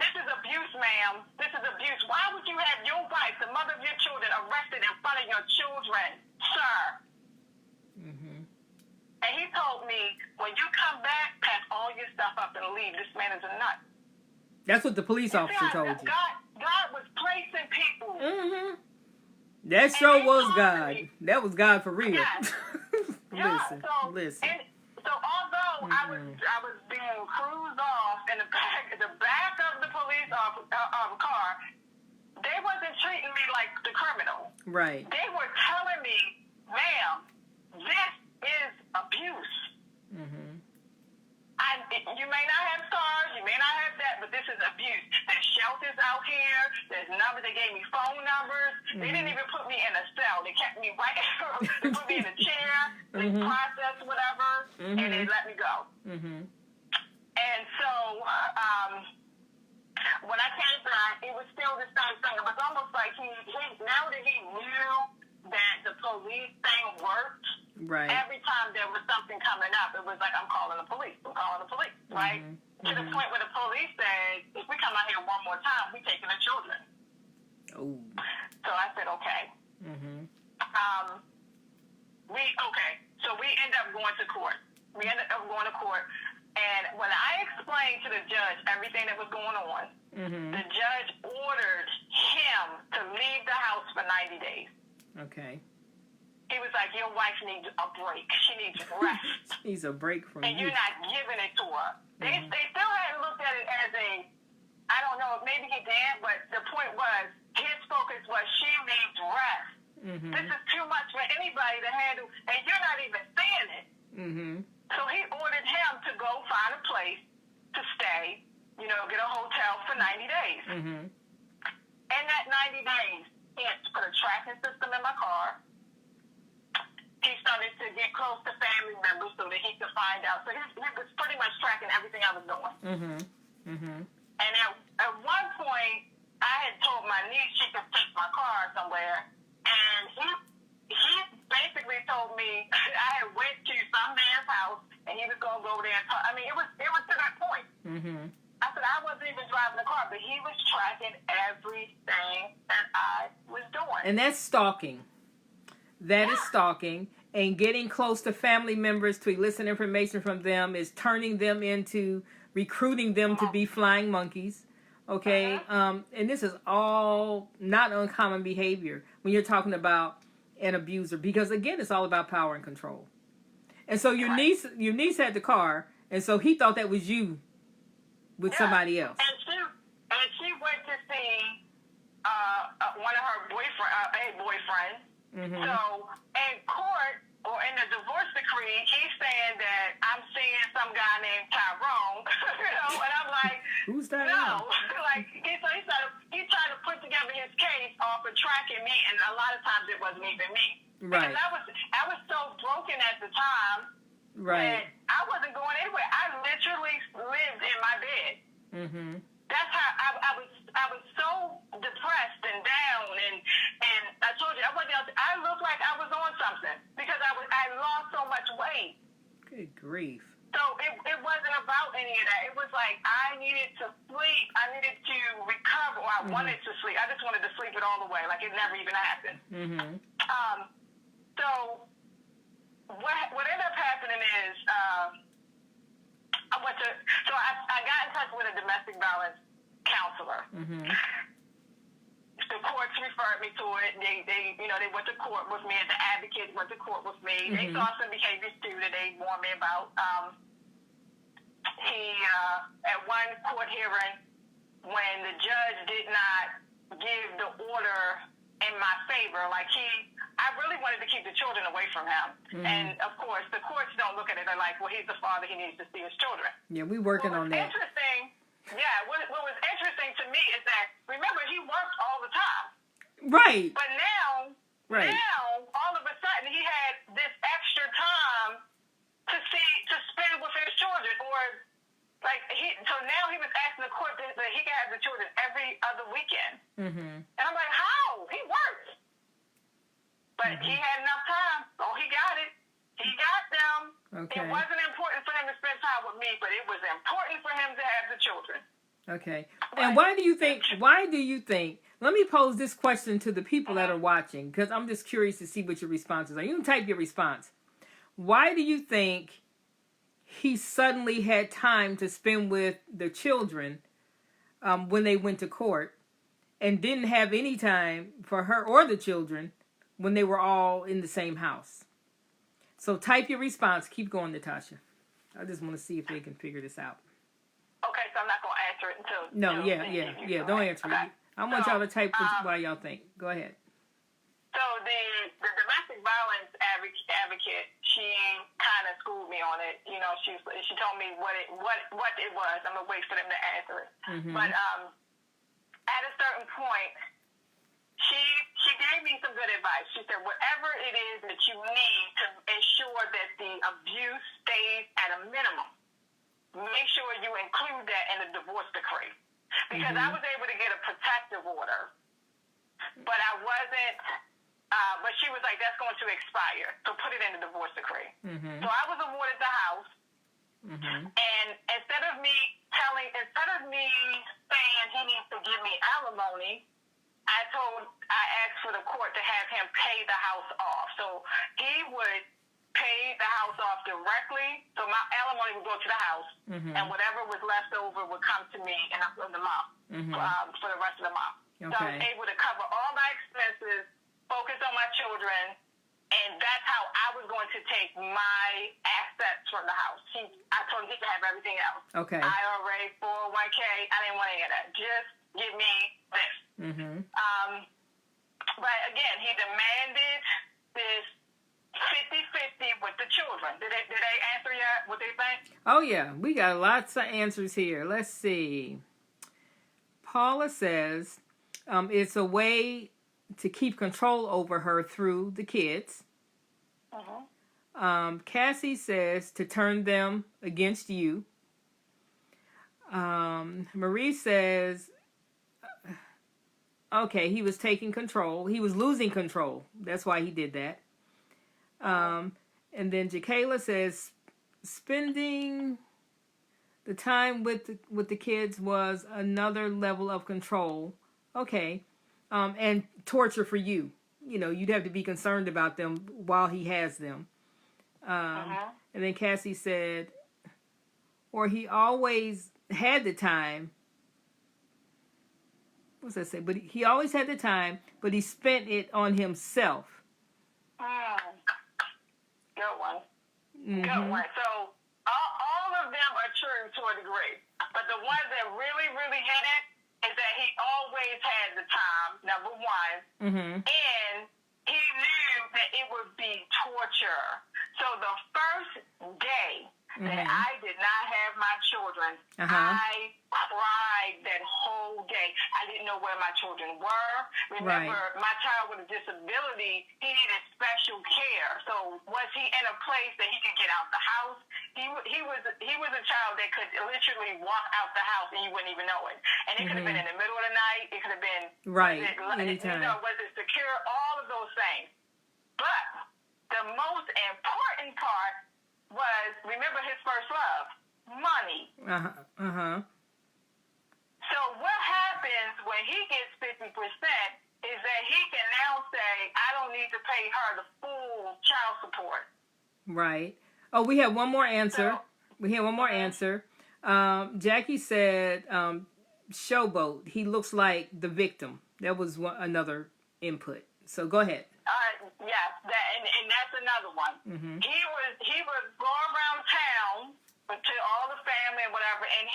This is abuse, ma'am. This is abuse. Why would you have your wife, the mother of your children, arrested in front of your children, sir? And he told me, when you come back, pack all your stuff up and leave. This man is a nut. That's what the police officer told you. God was placing people. That sure was God. That was God for real. Yes. Listen. So although I was being cruised off in the back of the police car, they wasn't treating me like the criminal. Right. They were telling me, ma'am, this is abuse. You may not have scars, you may not have that, but this is abuse. There's shelters out here. There's numbers. They gave me phone numbers. They didn't even put me in a cell. They kept me right. They put me in a chair. They processed whatever, and they let me go. And so when I came back, it was still the same thing. It was almost like now that he knew that the police thing worked. Right. Every time there was something coming up, it was like, I'm calling the police, right? To the point where the police said, if we come out here one more time, we're taking the children. Oh. So I said, okay. So we ended up going to court. And when I explained to the judge everything that was going on, the judge ordered him to leave the house for 90 days. Okay. He was like, your wife needs a break. She needs rest. She needs a break from and you. You're not giving it to her. They still hadn't looked at it as I don't know, maybe he did, but the point was, his focus was she needs rest. This is too much for anybody to handle, and you're not even saying it. So he ordered him to go 90 days. Mm-hmm. In that 90 days, he had to put a tracking system in my car. He started to get close to family members so that he could find out. So he was pretty much tracking everything I was doing. Mm-hmm. Mm-hmm. And at one point, I had told my niece she could take my car somewhere, and he basically told me I had went to some man's house and he was going to go over there and talk. I mean, it was to that point. Mm-hmm. I said I wasn't even driving the car, but he was tracking everything that I was doing. And that's stalking. That is stalking. And getting close to family members to elicit information from them is turning them into recruiting them to be flying monkeys. Okay? And this is all not uncommon behavior when you're talking about an abuser. Because, again, it's all about power and control. And so your niece had the car, and so he thought that was you with somebody else. And she went to see one of her boyfriends. Mm-hmm. So in court or in the divorce decree, he's saying that I'm seeing some guy named Tyrone, and I'm like, who's that? No, like he tried to put together his case off of tracking me, and a lot of times it wasn't even me. Right. Because I was so broken at the time. Right. That I wasn't going anywhere. I literally lived in my bed. Mm-hmm. That's how I was so depressed and down, and I told you I looked like I was on something because I lost so much weight. Good grief. So it wasn't about any of that. It was like I needed to sleep. I needed to recover. Or I wanted to sleep. I just wanted to sleep it all the way, like it never even happened. Mm-hmm. So what ended up happening is I got in touch with a domestic violence counselor. Mm-hmm. The courts referred me to it. They went to court with me. The advocate went to court with me. Mm-hmm. They saw some behaviors too that they warned me about. He at one court hearing, when the judge did not give the order in my favor, I really wanted to keep the children away from him. Mm-hmm. And of course, the courts don't look at it. They're like, well, he's the father. He needs to see his children. Yeah, we're working on that. What was interesting to me is that, remember, he worked all the time. Right. But now, all of a sudden, he had this extra time to spend with his children, so now he was asking the court that he could have the children every other weekend. Mm-hmm. And I'm like, how? He works. But he had enough time, so he got it. He got them. Okay. It wasn't important for him to spend time with me, but it was important for him to have the children. Okay. And why do you think, let me pose this question to the people that are watching, because I'm just curious to see what your responses are. You can type your response. Why do you think he suddenly had time to spend with the children when they went to court and didn't have any time for her or the children when they were all in the same house? So type your response. Keep going, Natasha. I just want to see if they can figure this out. Okay, so I'm not going to answer it until... Don't answer it. I want y'all to type while y'all think. Go ahead. So the domestic violence advocate, she kind of schooled me on it. You know, she told me what it was. I'm going to wait for them to answer it. Mm-hmm. But at a certain point, she gave me some good advice. She said, whatever it is that you need to ensure that the abuse stays at a minimum, make sure you include that in the divorce decree. Because I was able to get a protective order, but I wasn't, but she was like, that's going to expire, so put it in the divorce decree. Mm-hmm. So I was awarded the house, and instead of me saying he needs to give me alimony, I asked for the court to have him pay the house off. So he would pay the house off directly. So my alimony would go to the house, and whatever was left over would come to me in the month for the rest of the month. Okay. So I was able to cover all my expenses, focus on my children, and that's how I was going to take my assets from the house. I told him he could have everything else. Okay. IRA, 401k, I didn't want any of that. Just give me this. Mm-hmm. But again, he demanded this 50-50 with the children. Did they answer yet what they think? Oh, yeah. We got lots of answers here. Let's see. Paula says it's a way to keep control over her through the kids. Cassie says to turn them against you. Marie says, okay, he was taking control. He was losing control. That's why he did that. And then Jakayla says, spending the time with the kids was another level of control. Okay. And torture for you. You know, you'd have to be concerned about them while he has them. And then Cassie said, or he always had the time. What's that say? But he always had the time, but he spent it on himself. Good one. Good one. So all of them are true to a degree. But the ones that really, really hit it is that he always had the time, number one. And he knew that it would be torture. So the first day that I did not have my children, I cried that whole day. I didn't know where my children were. Remember, my child with a disability, he needed special care. So was he in a place that he could get out the house? He was a child that could literally walk out the house and you wouldn't even know it. And it could have been in the middle of the night. It could have been anytime. Was it secure? All of those things. But the most important part was, remember his first love, money. So what happens when he gets 50% is that he can now say, I don't need to pay her the full child support. Right. Oh, we have one more answer. Jackie said, showboat. He looks like the victim. That was another input. So go ahead. Yes, and that's another one. He would go around town to all the family and whatever, and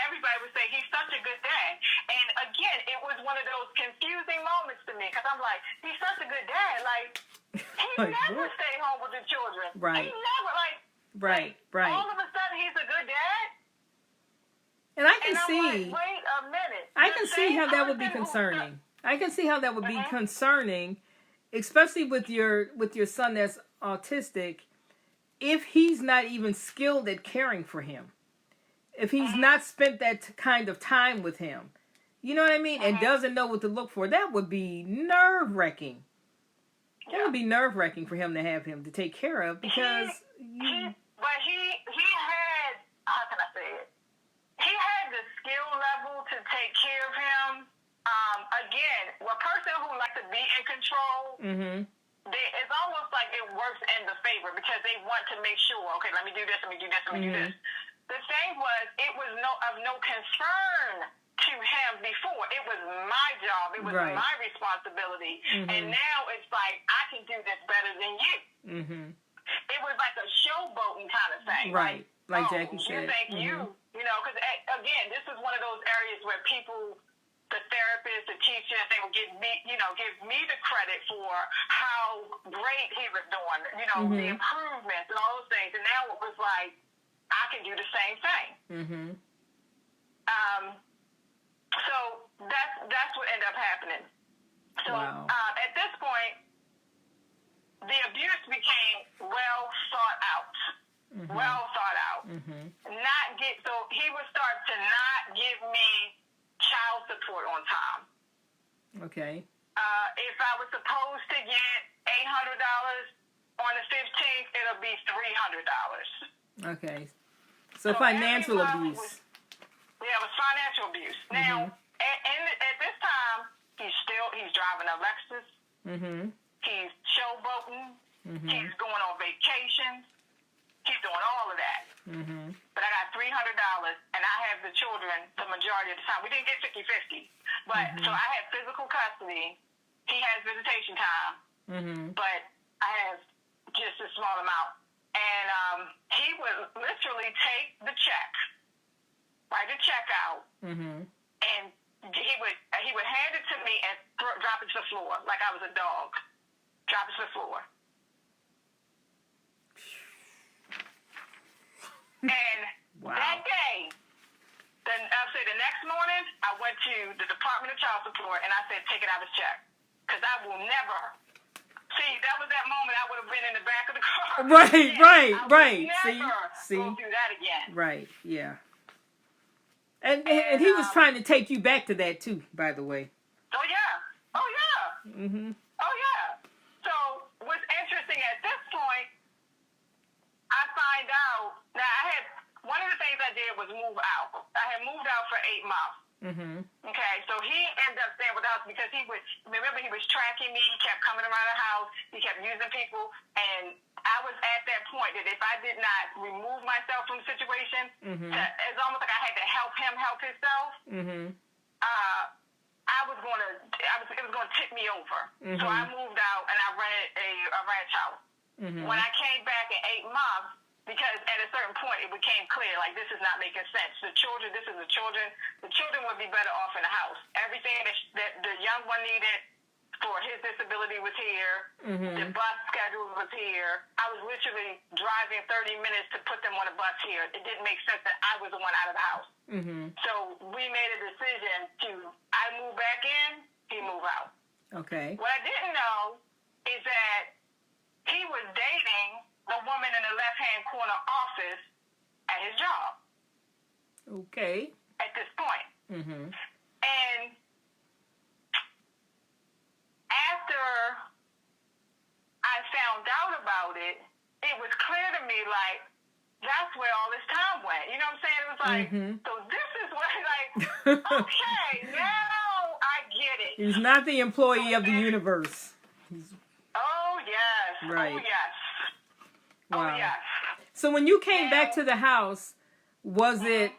everybody would say he's such a good dad. And again, it was one of those confusing moments to me because I'm like, he's such a good dad. Like he never stayed home with the children. Right. He never Right. All of a sudden, he's a good dad. And I can see. Like, wait a minute. I can see how that would be concerning. I can see how that would be concerning, especially with your son that's autistic. If he's not even skilled at caring for him, if he's not spent that kind of time with him, you know what I mean, and doesn't know what to look for, that would be nerve-wracking. That would be nerve-wracking for him to take care of because But he had, how can I say it? He had the skill level to take care of him. Again, a person who likes to be in control, it's almost like it works in the favor because they want to make sure, okay, let me do this, let me do this, let me do this. The thing was, it was of no concern to him before. It was my job. It was my responsibility. And now it's like, I can do this better than you. It was like a showboating kind of thing. Right. Like Jackie said. You think you know, because again, this is one of those areas where people, the therapists, the teachers, they would give me the credit for how great he was doing, the improvements and all those things. And now it was like, I can do the same thing. So that's what ended up happening. So at this point, the abuse became well thought out. So he would start to not give me child support on time. Okay. If I was supposed to get $800 on the 15th, it'll be $300. Okay. So financial abuse. It was financial abuse. Now, at this time, he's driving a Lexus. He's showboating. He's going on vacations. He's doing all of that. But I got $300, and I have the children the majority of the time. We didn't get 50-50. But so I had physical custody. He has visitation time. But I have just a small amount. And he would literally take the check, write a check out, and he would hand it to me and drop it to the floor like I was a dog. Drop it to the floor. And that day, the next morning, I went to the Department of Child Support, and I said, take it out of check. Because I will never. See, that was that moment I would have been in the back of the car. Right, right, right. Never See? go through that again. Right, yeah. And he was trying to take you back to that, too, by the way. Oh, yeah. Oh, yeah. Mm-hmm. Oh, yeah. So, what's interesting at this point, I find out, now one of the things I did was move out. I had moved out for 8 months. Mm-hmm. Okay, so he ended up staying with us because he was tracking me. He kept coming around the house. He kept using people. And I was at that point that if I did not remove myself from the situation, it's almost like I had to help him help himself. Mm-hmm. It was going to tip me over. Mm-hmm. So I moved out and I rented a ranch house. Mm-hmm. When I came back in 8 months, because at a certain point it became clear, like, this is not making sense. The children would be better off in the house. Everything that the young one needed for his disability was here. Mm-hmm. The bus schedule was here. I was literally driving 30 minutes to put them on a bus here. It didn't make sense that I was the one out of the house. Mm-hmm. So we made a decision I move back in, he move out. Okay. What I didn't know is that he was dating the woman in the left-hand corner office at his job. Okay. At this point. Mm-hmm. And after I found out about it, it was clear to me, like, that's where all this time went. You know what I'm saying? It was like, so this is what, like, okay, now I get it. He's not the employee of the universe. Oh, yes. Right. Oh, yes. Wow. Oh, yes. So when you came back to the house, was it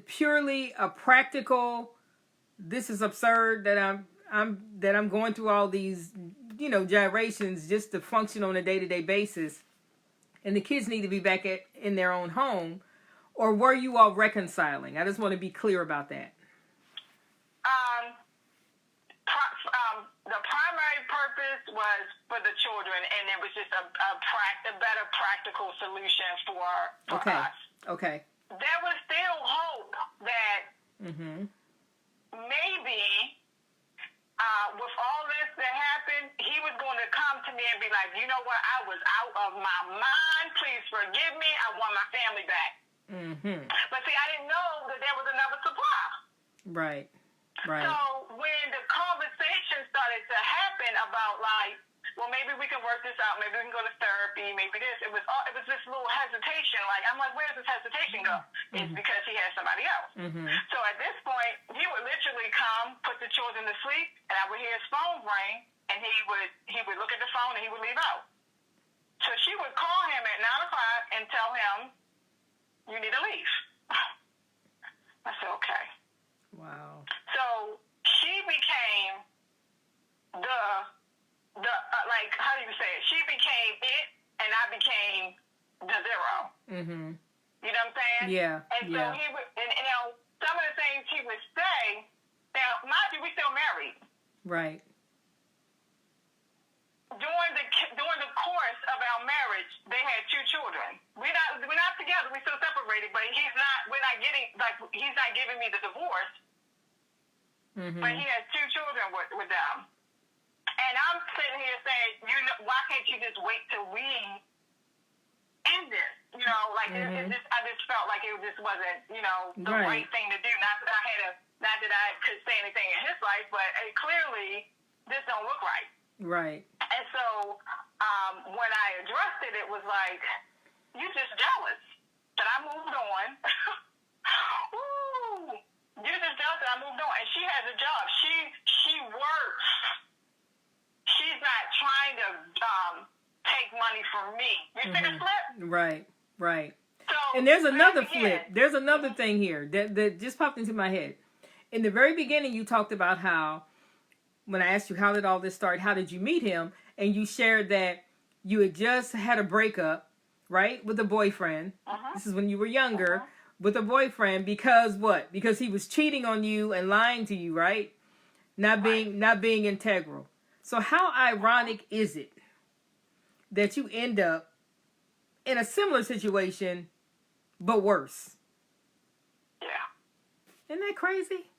purely a practical, this is absurd that I'm going through all these, gyrations just to function on a day-to-day basis, and the kids need to be back in their own home, or were you all reconciling? I just want to be clear about that. The primary purpose was for the children, and it was just a better practical solution for us. Okay. There was still hope that maybe with all this that happened, he was going to come to me and be like, you know what, I was out of my mind. Please forgive me. I want my family back. Mm-hmm. But see, I didn't know that there was another supply. Right. Right. So when the conversation started to happen about, like, well, maybe we can work this out. Maybe we can go to therapy. Maybe this. It was this little hesitation. Like, I'm like, where does this hesitation go? It's because he has somebody else. Mm-hmm. So at this point, he would literally come, put the children to sleep, and I would hear his phone ring, and he would look at the phone and he would leave out. So she would call him at 9 o'clock and tell him, you need to leave. I said, okay. Wow. So she became the like, how do you say it? She became it, and I became the zero. Mm-hmm. You know what I'm saying? Yeah. And so he would, and some of the things he would say. Now, mind you, we still married. Right. During the course of our marriage, they had 2 children. We're not together. We're still separated. But he's not giving me the divorce. Mm-hmm. But he has 2 children with them. And I'm sitting here saying, why can't you just wait till we end this? I just felt like it just wasn't, the right thing to do. Not that I could say anything in his life, but clearly this don't look right. Right. And so when I addressed it, it was like, you just jealous that I moved on. Ooh, you're just jealous that I moved on. And she has a job. She works. She's not trying to take money from me. You see the flip? Right, right. So, and there's another flip. There's another thing here that just popped into my head. In the very beginning, you talked about how, when I asked you how did all this start, how did you meet him, and you shared that you had just had a breakup, right, with a boyfriend. This is when you were younger, with a boyfriend, because what? Because he was cheating on you and lying to you, right? Not being integral. So how ironic is it that you end up in a similar situation, but worse? Yeah. that crazy?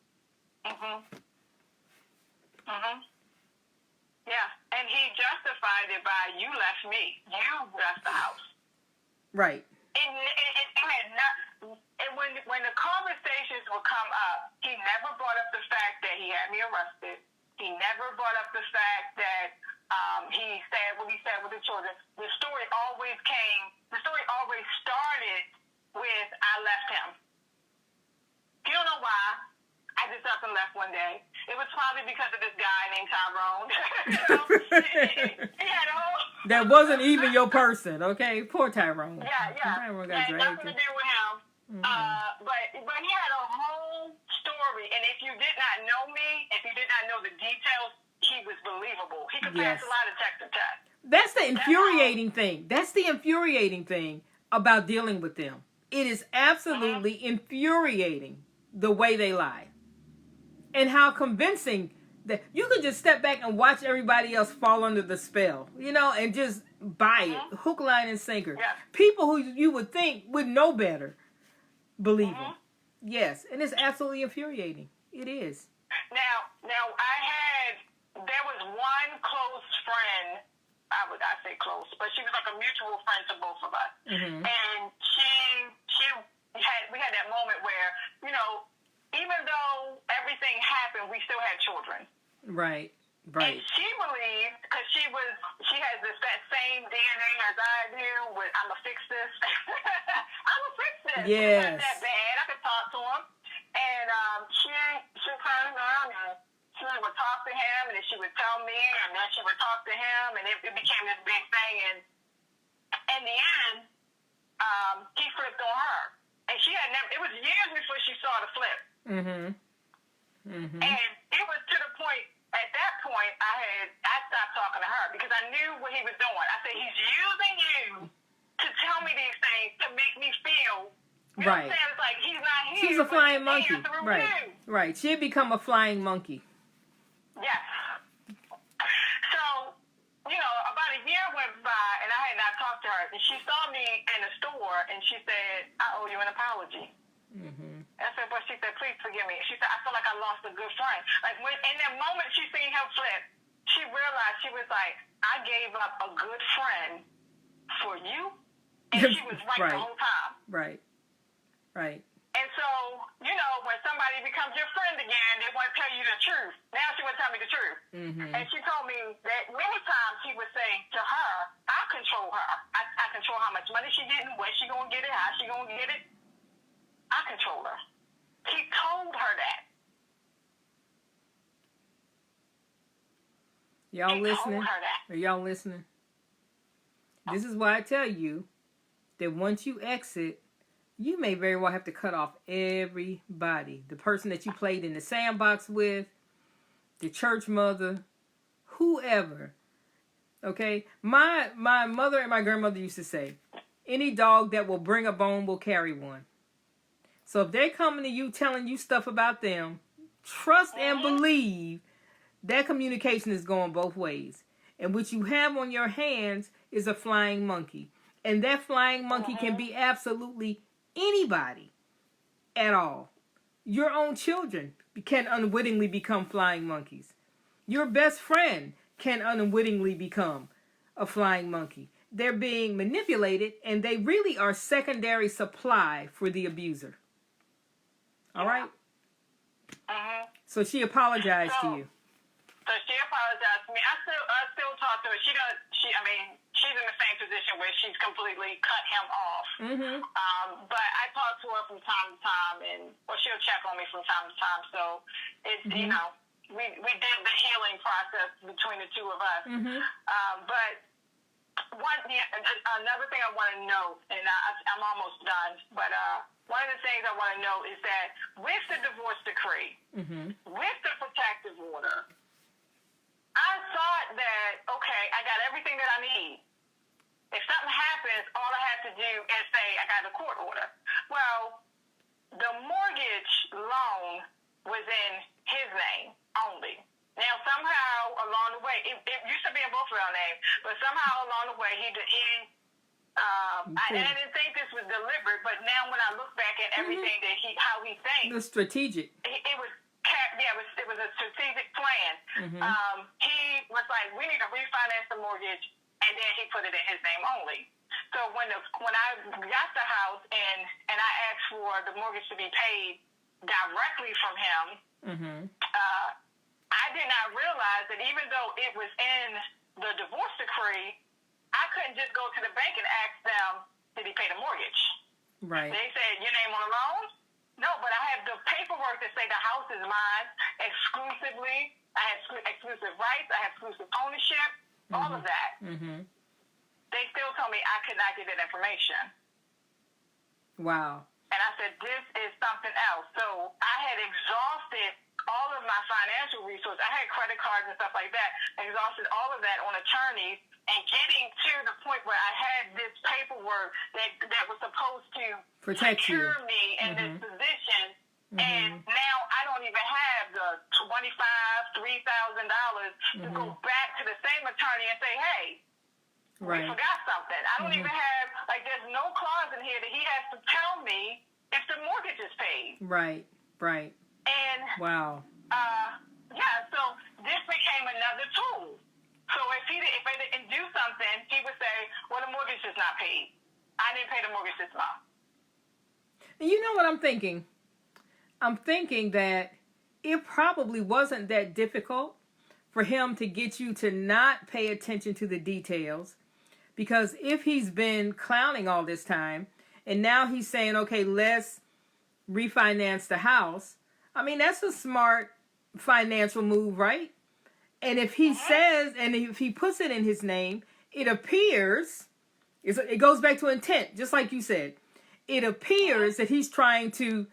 Yeah, and he justified it by, you left me. You left the house. Right. When the conversations would come up, he never brought up the fact that he had me arrested. He never brought up the fact that he said what he said with the children. The story always started with, I left him. You don't know why. I just up and left one day. It was probably because of this guy named Tyrone. He had a whole... That wasn't even your person, okay? Poor Tyrone. Yeah. Tyrone got had dragged. nothing to do with him. But he had a whole story, and if you did not know me, if you did not know the details, he was believable. He could pass a lot of text to text. That's the infuriating thing. That's the infuriating thing about dealing with them. It is absolutely infuriating the way they lie. And how convincing that you could just step back and watch everybody else fall under the spell, and just buy it, hook, line, and sinker. Yeah. People who you would think would know better believe them. Yes, and it's absolutely infuriating. It is. Now there was one close friend. I say close, but she was like a mutual friend to both of us, and we had that moment where even though everything happened, we still had children. Right. And she believed, because she has that same DNA as I do, with I'm gonna fix this. I'm gonna fix this. Yes. It's not that bad. I could talk to him. And she turned around and she would talk to him, and then she would tell me, and then she would talk to him, and it became this big thing. And in the end, he flipped on her. And she had never, it was years before she saw the flip. And it was to the point, at that point, I stopped talking to her because I knew what he was doing. I said, he's using you to tell me these things to make me feel, you know what I'm saying? It's like, he's not here. She's a flying monkey. Right. You. Right. She had become a flying monkey. Yes. So, about a year went by and I had not talked to her. And she saw me in the store and she said, I owe you an apology. I said, but she said, please forgive me. She said, I feel like I lost a good friend. Like, when in that moment she seen him flip, she realized, she was like, I gave up a good friend for you, and she was right the whole time. Right. And so, when somebody becomes your friend again, they want to tell you the truth. Now she want to tell me the truth. And she told me that many times he would say to her, I control her. I control how much money she getting, where she going to get it, how she going to get it. I control her. He told her that. Y'all listening? Are y'all listening? This is why I tell you that once you exit, you may very well have to cut off everybody. The person that you played in the sandbox with, the church mother, whoever. Okay? My mother and my grandmother used to say, any dog that will bring a bone will carry one. So if they're coming to you telling you stuff about them, trust and believe that communication is going both ways. And what you have on your hands is a flying monkey. And that flying monkey can be absolutely anybody at all. Your own children can unwittingly become flying monkeys. Your best friend can unwittingly become a flying monkey. They're being manipulated, and they really are secondary supply for the abuser. All right? So she apologized to you. So she apologized to me. I still talk to her. She's in the same position where she's completely cut him off. But I talk to her from time to time, she'll check on me from time to time. So it's, we did the healing process between the two of us. But another thing I want to note, and I'm almost done, but one of the things I want to note is that with the divorce decree, with the protective order, I thought that, okay, I got everything that I need. If something happens, all I have to do is say I got a court order. Well, the mortgage loan was in his name only. Now, somehow along the way, it used to be in both of our names, but somehow along the way, I didn't think this was deliberate, but now when I look back at everything that how he thinks, it's strategic. he was like, we need to refinance the mortgage, and then he put it in his name only. So when I got the house and I asked for the mortgage to be paid directly from him, I did not realize that even though it was in the divorce decree, I couldn't just go to the bank and ask them, did he pay the mortgage? Right. They said, your name on the loan? No, but I have the paperwork that say the house is mine exclusively. I have exclusive rights. I have exclusive ownership, all of that. They still told me I could not get that information. Wow. And I said, this is something else. So I had exhausted all of my financial resources. I had credit cards and stuff like that. I exhausted all of that on attorneys, and getting to the point where I had this paperwork that was supposed to protect you, secure me in this position. And now I don't even have the $3,000 to go back to the same attorney and say, hey, we forgot something. I don't even have, like, there's no clause in here that he has to tell me if the mortgage is paid. Right. And wow. So this became another tool. So if I didn't do something, he would say, well, the mortgage is not paid. I didn't pay the mortgage this month. And you know what I'm thinking? I'm thinking that it probably wasn't that difficult for him to get you to not pay attention to the details, because if he's been clowning all this time and now he's saying, okay, let's refinance the house, I mean, that's a smart financial move, right? And if he says, and if he puts it in his name, it appears, it goes back to intent, just like you said. It appears that he's trying to,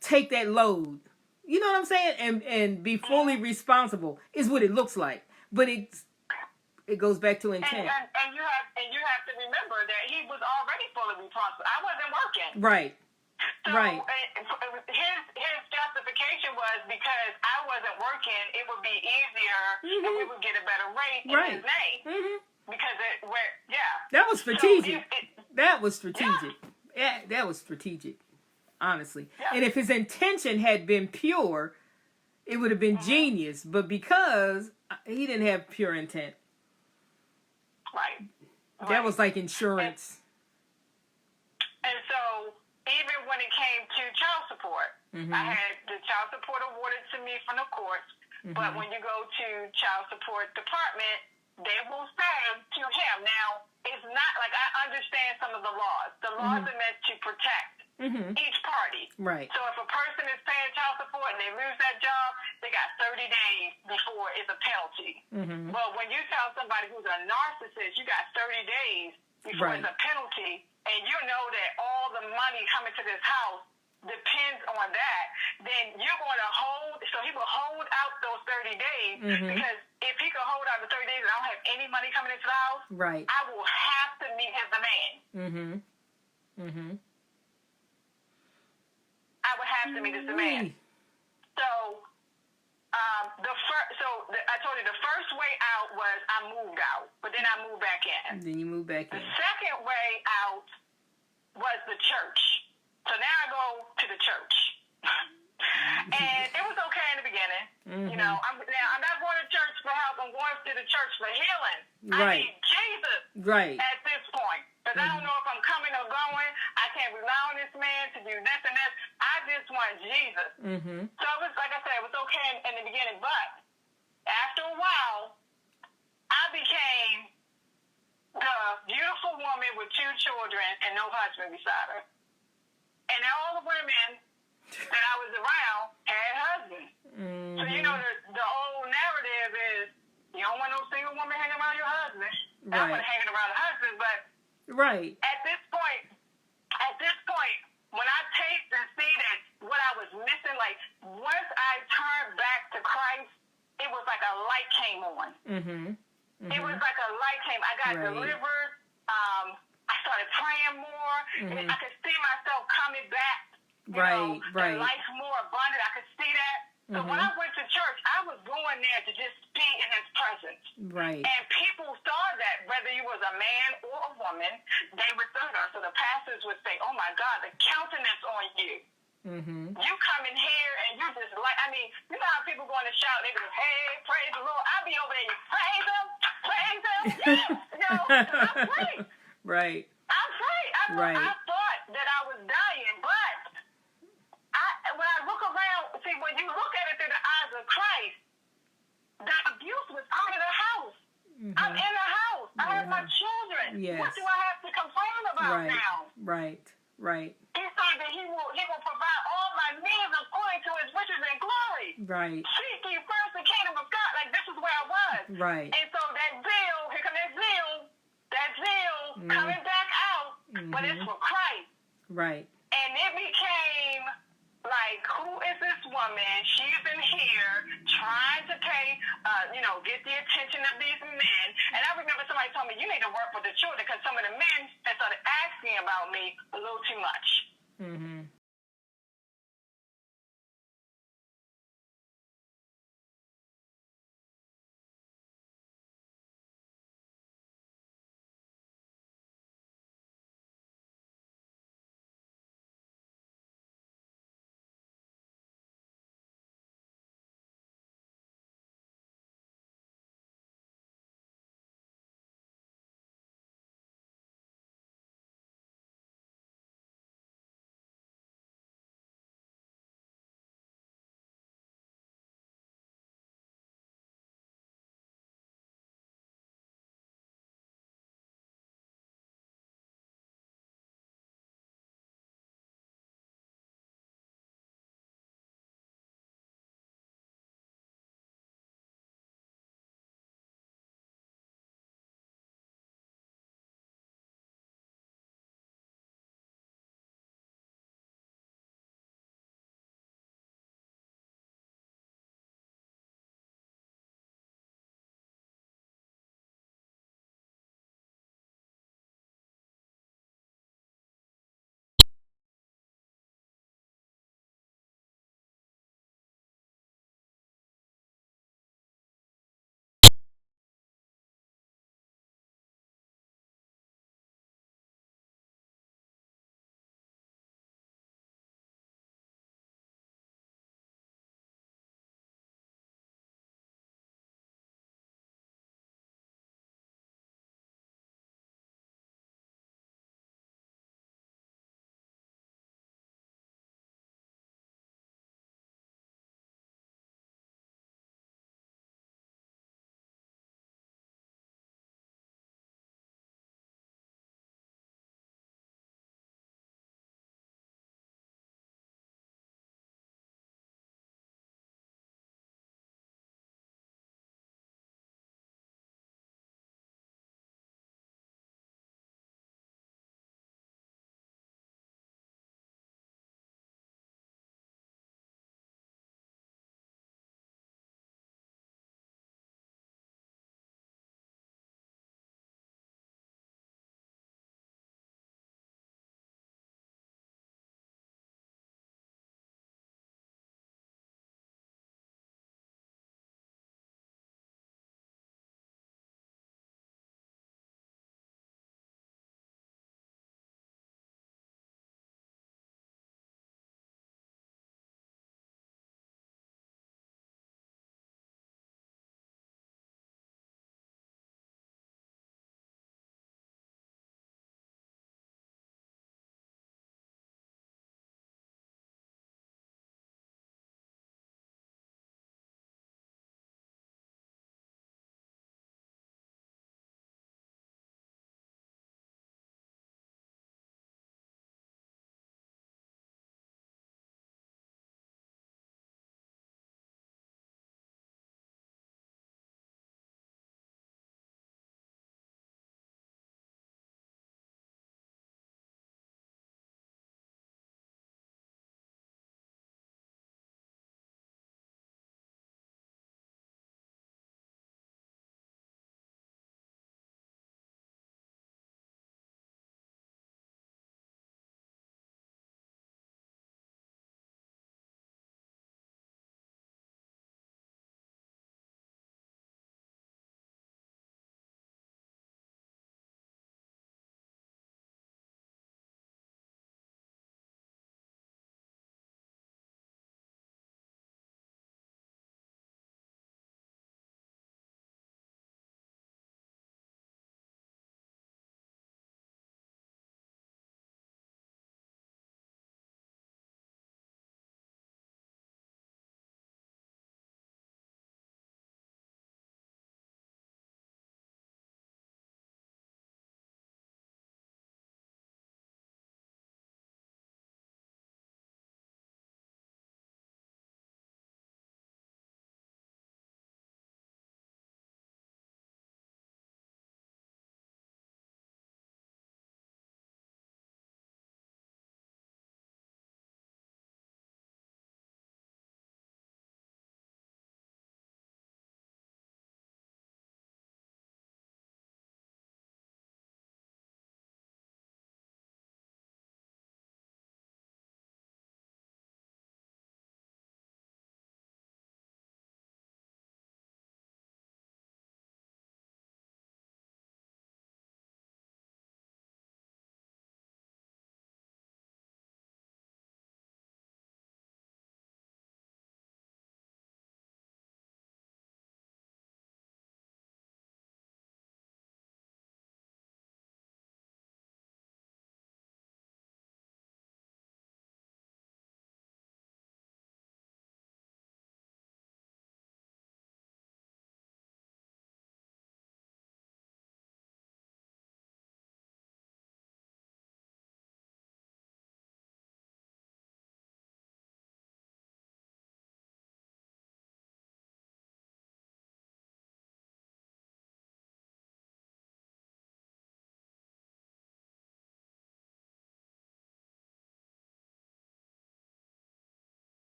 take that load. You know what I'm saying? And be fully responsible is what it looks like. But it goes back to intent. And you have to remember that he was already fully responsible. I wasn't working. Right. So his justification was because I wasn't working, it would be easier and we would get a better rate in his name. Because that was strategic. That was strategic. Yeah, that was strategic. Honestly. Yeah. And if his intention had been pure, it would have been genius. But because he didn't have pure intent. That was like insurance. And so even when it came to child support, I had the child support awarded to me from the courts. But when you go to child support department, they will say to him. Now, it's not like I understand some of the laws. The laws are meant to protect each party. Right. So if a person is paying child support and they lose that job, they got 30 days before it's a penalty. But when you tell somebody who's a narcissist, you got 30 days before it's a penalty, and you know that all the money coming to this house depends on that, then you're going to hold, so he will hold out those 30 days, because if he could hold out the 30 days and I don't have any money coming into the house, I will have to meet his demand. I would have to meet his demand. So, I told you the first way out was I moved out, but then I moved back in. Then you moved back in. The second way out was the church. So now I go to the church. And it was okay in the beginning. I'm not going to church for help. I'm going to the church for healing. I need Jesus at this point. Because I don't know if I'm coming or going. I can't rely on this man to do this and this. I just want Jesus. So it was, like I said, it was okay in the beginning. But after a while, I became the beautiful woman with 2 children and no husband beside her. And all the women that I was around had husbands. So, the old narrative is, you don't want no single woman hanging around your husband. I wasn't hanging around a husband, but at this point, when I taste and see that what I was missing, like, once I turned back to Christ, it was like a light came on. It was like a light came. I got delivered. I started praying more. And I could see myself coming back. And life more abundant. I could see that. So when I went to church, I was going there to just be in his presence. And people saw that, whether you was a man or a woman, they would see her. So the pastors would say, oh my God, the countenance on you. You come in here and you just like, mean, you know how people go in the shout, they go, hey, praise the Lord. I be over there, praise him, yes, I pray. Right. I pray. I thought that I was dying, but when I look around, see, when you look at it through the eyes of Christ, the abuse was out of the house. Mm-hmm. I'm in the house. I have my children. Yes. What do I have to complain about now? Right. He said that he will provide all my needs according to his riches and glory. Right. Seek ye first the kingdom of God. Like, this is where I was. Right. And so that zeal, here comes that zeal coming back out, but it's for Christ. Right. And it became like, who is this woman? She's in here trying to pay, get the attention of these men. And I remember somebody told me, you need to work with the children, because some of the men that started asking about me a little too much. Mm-hmm.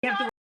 have to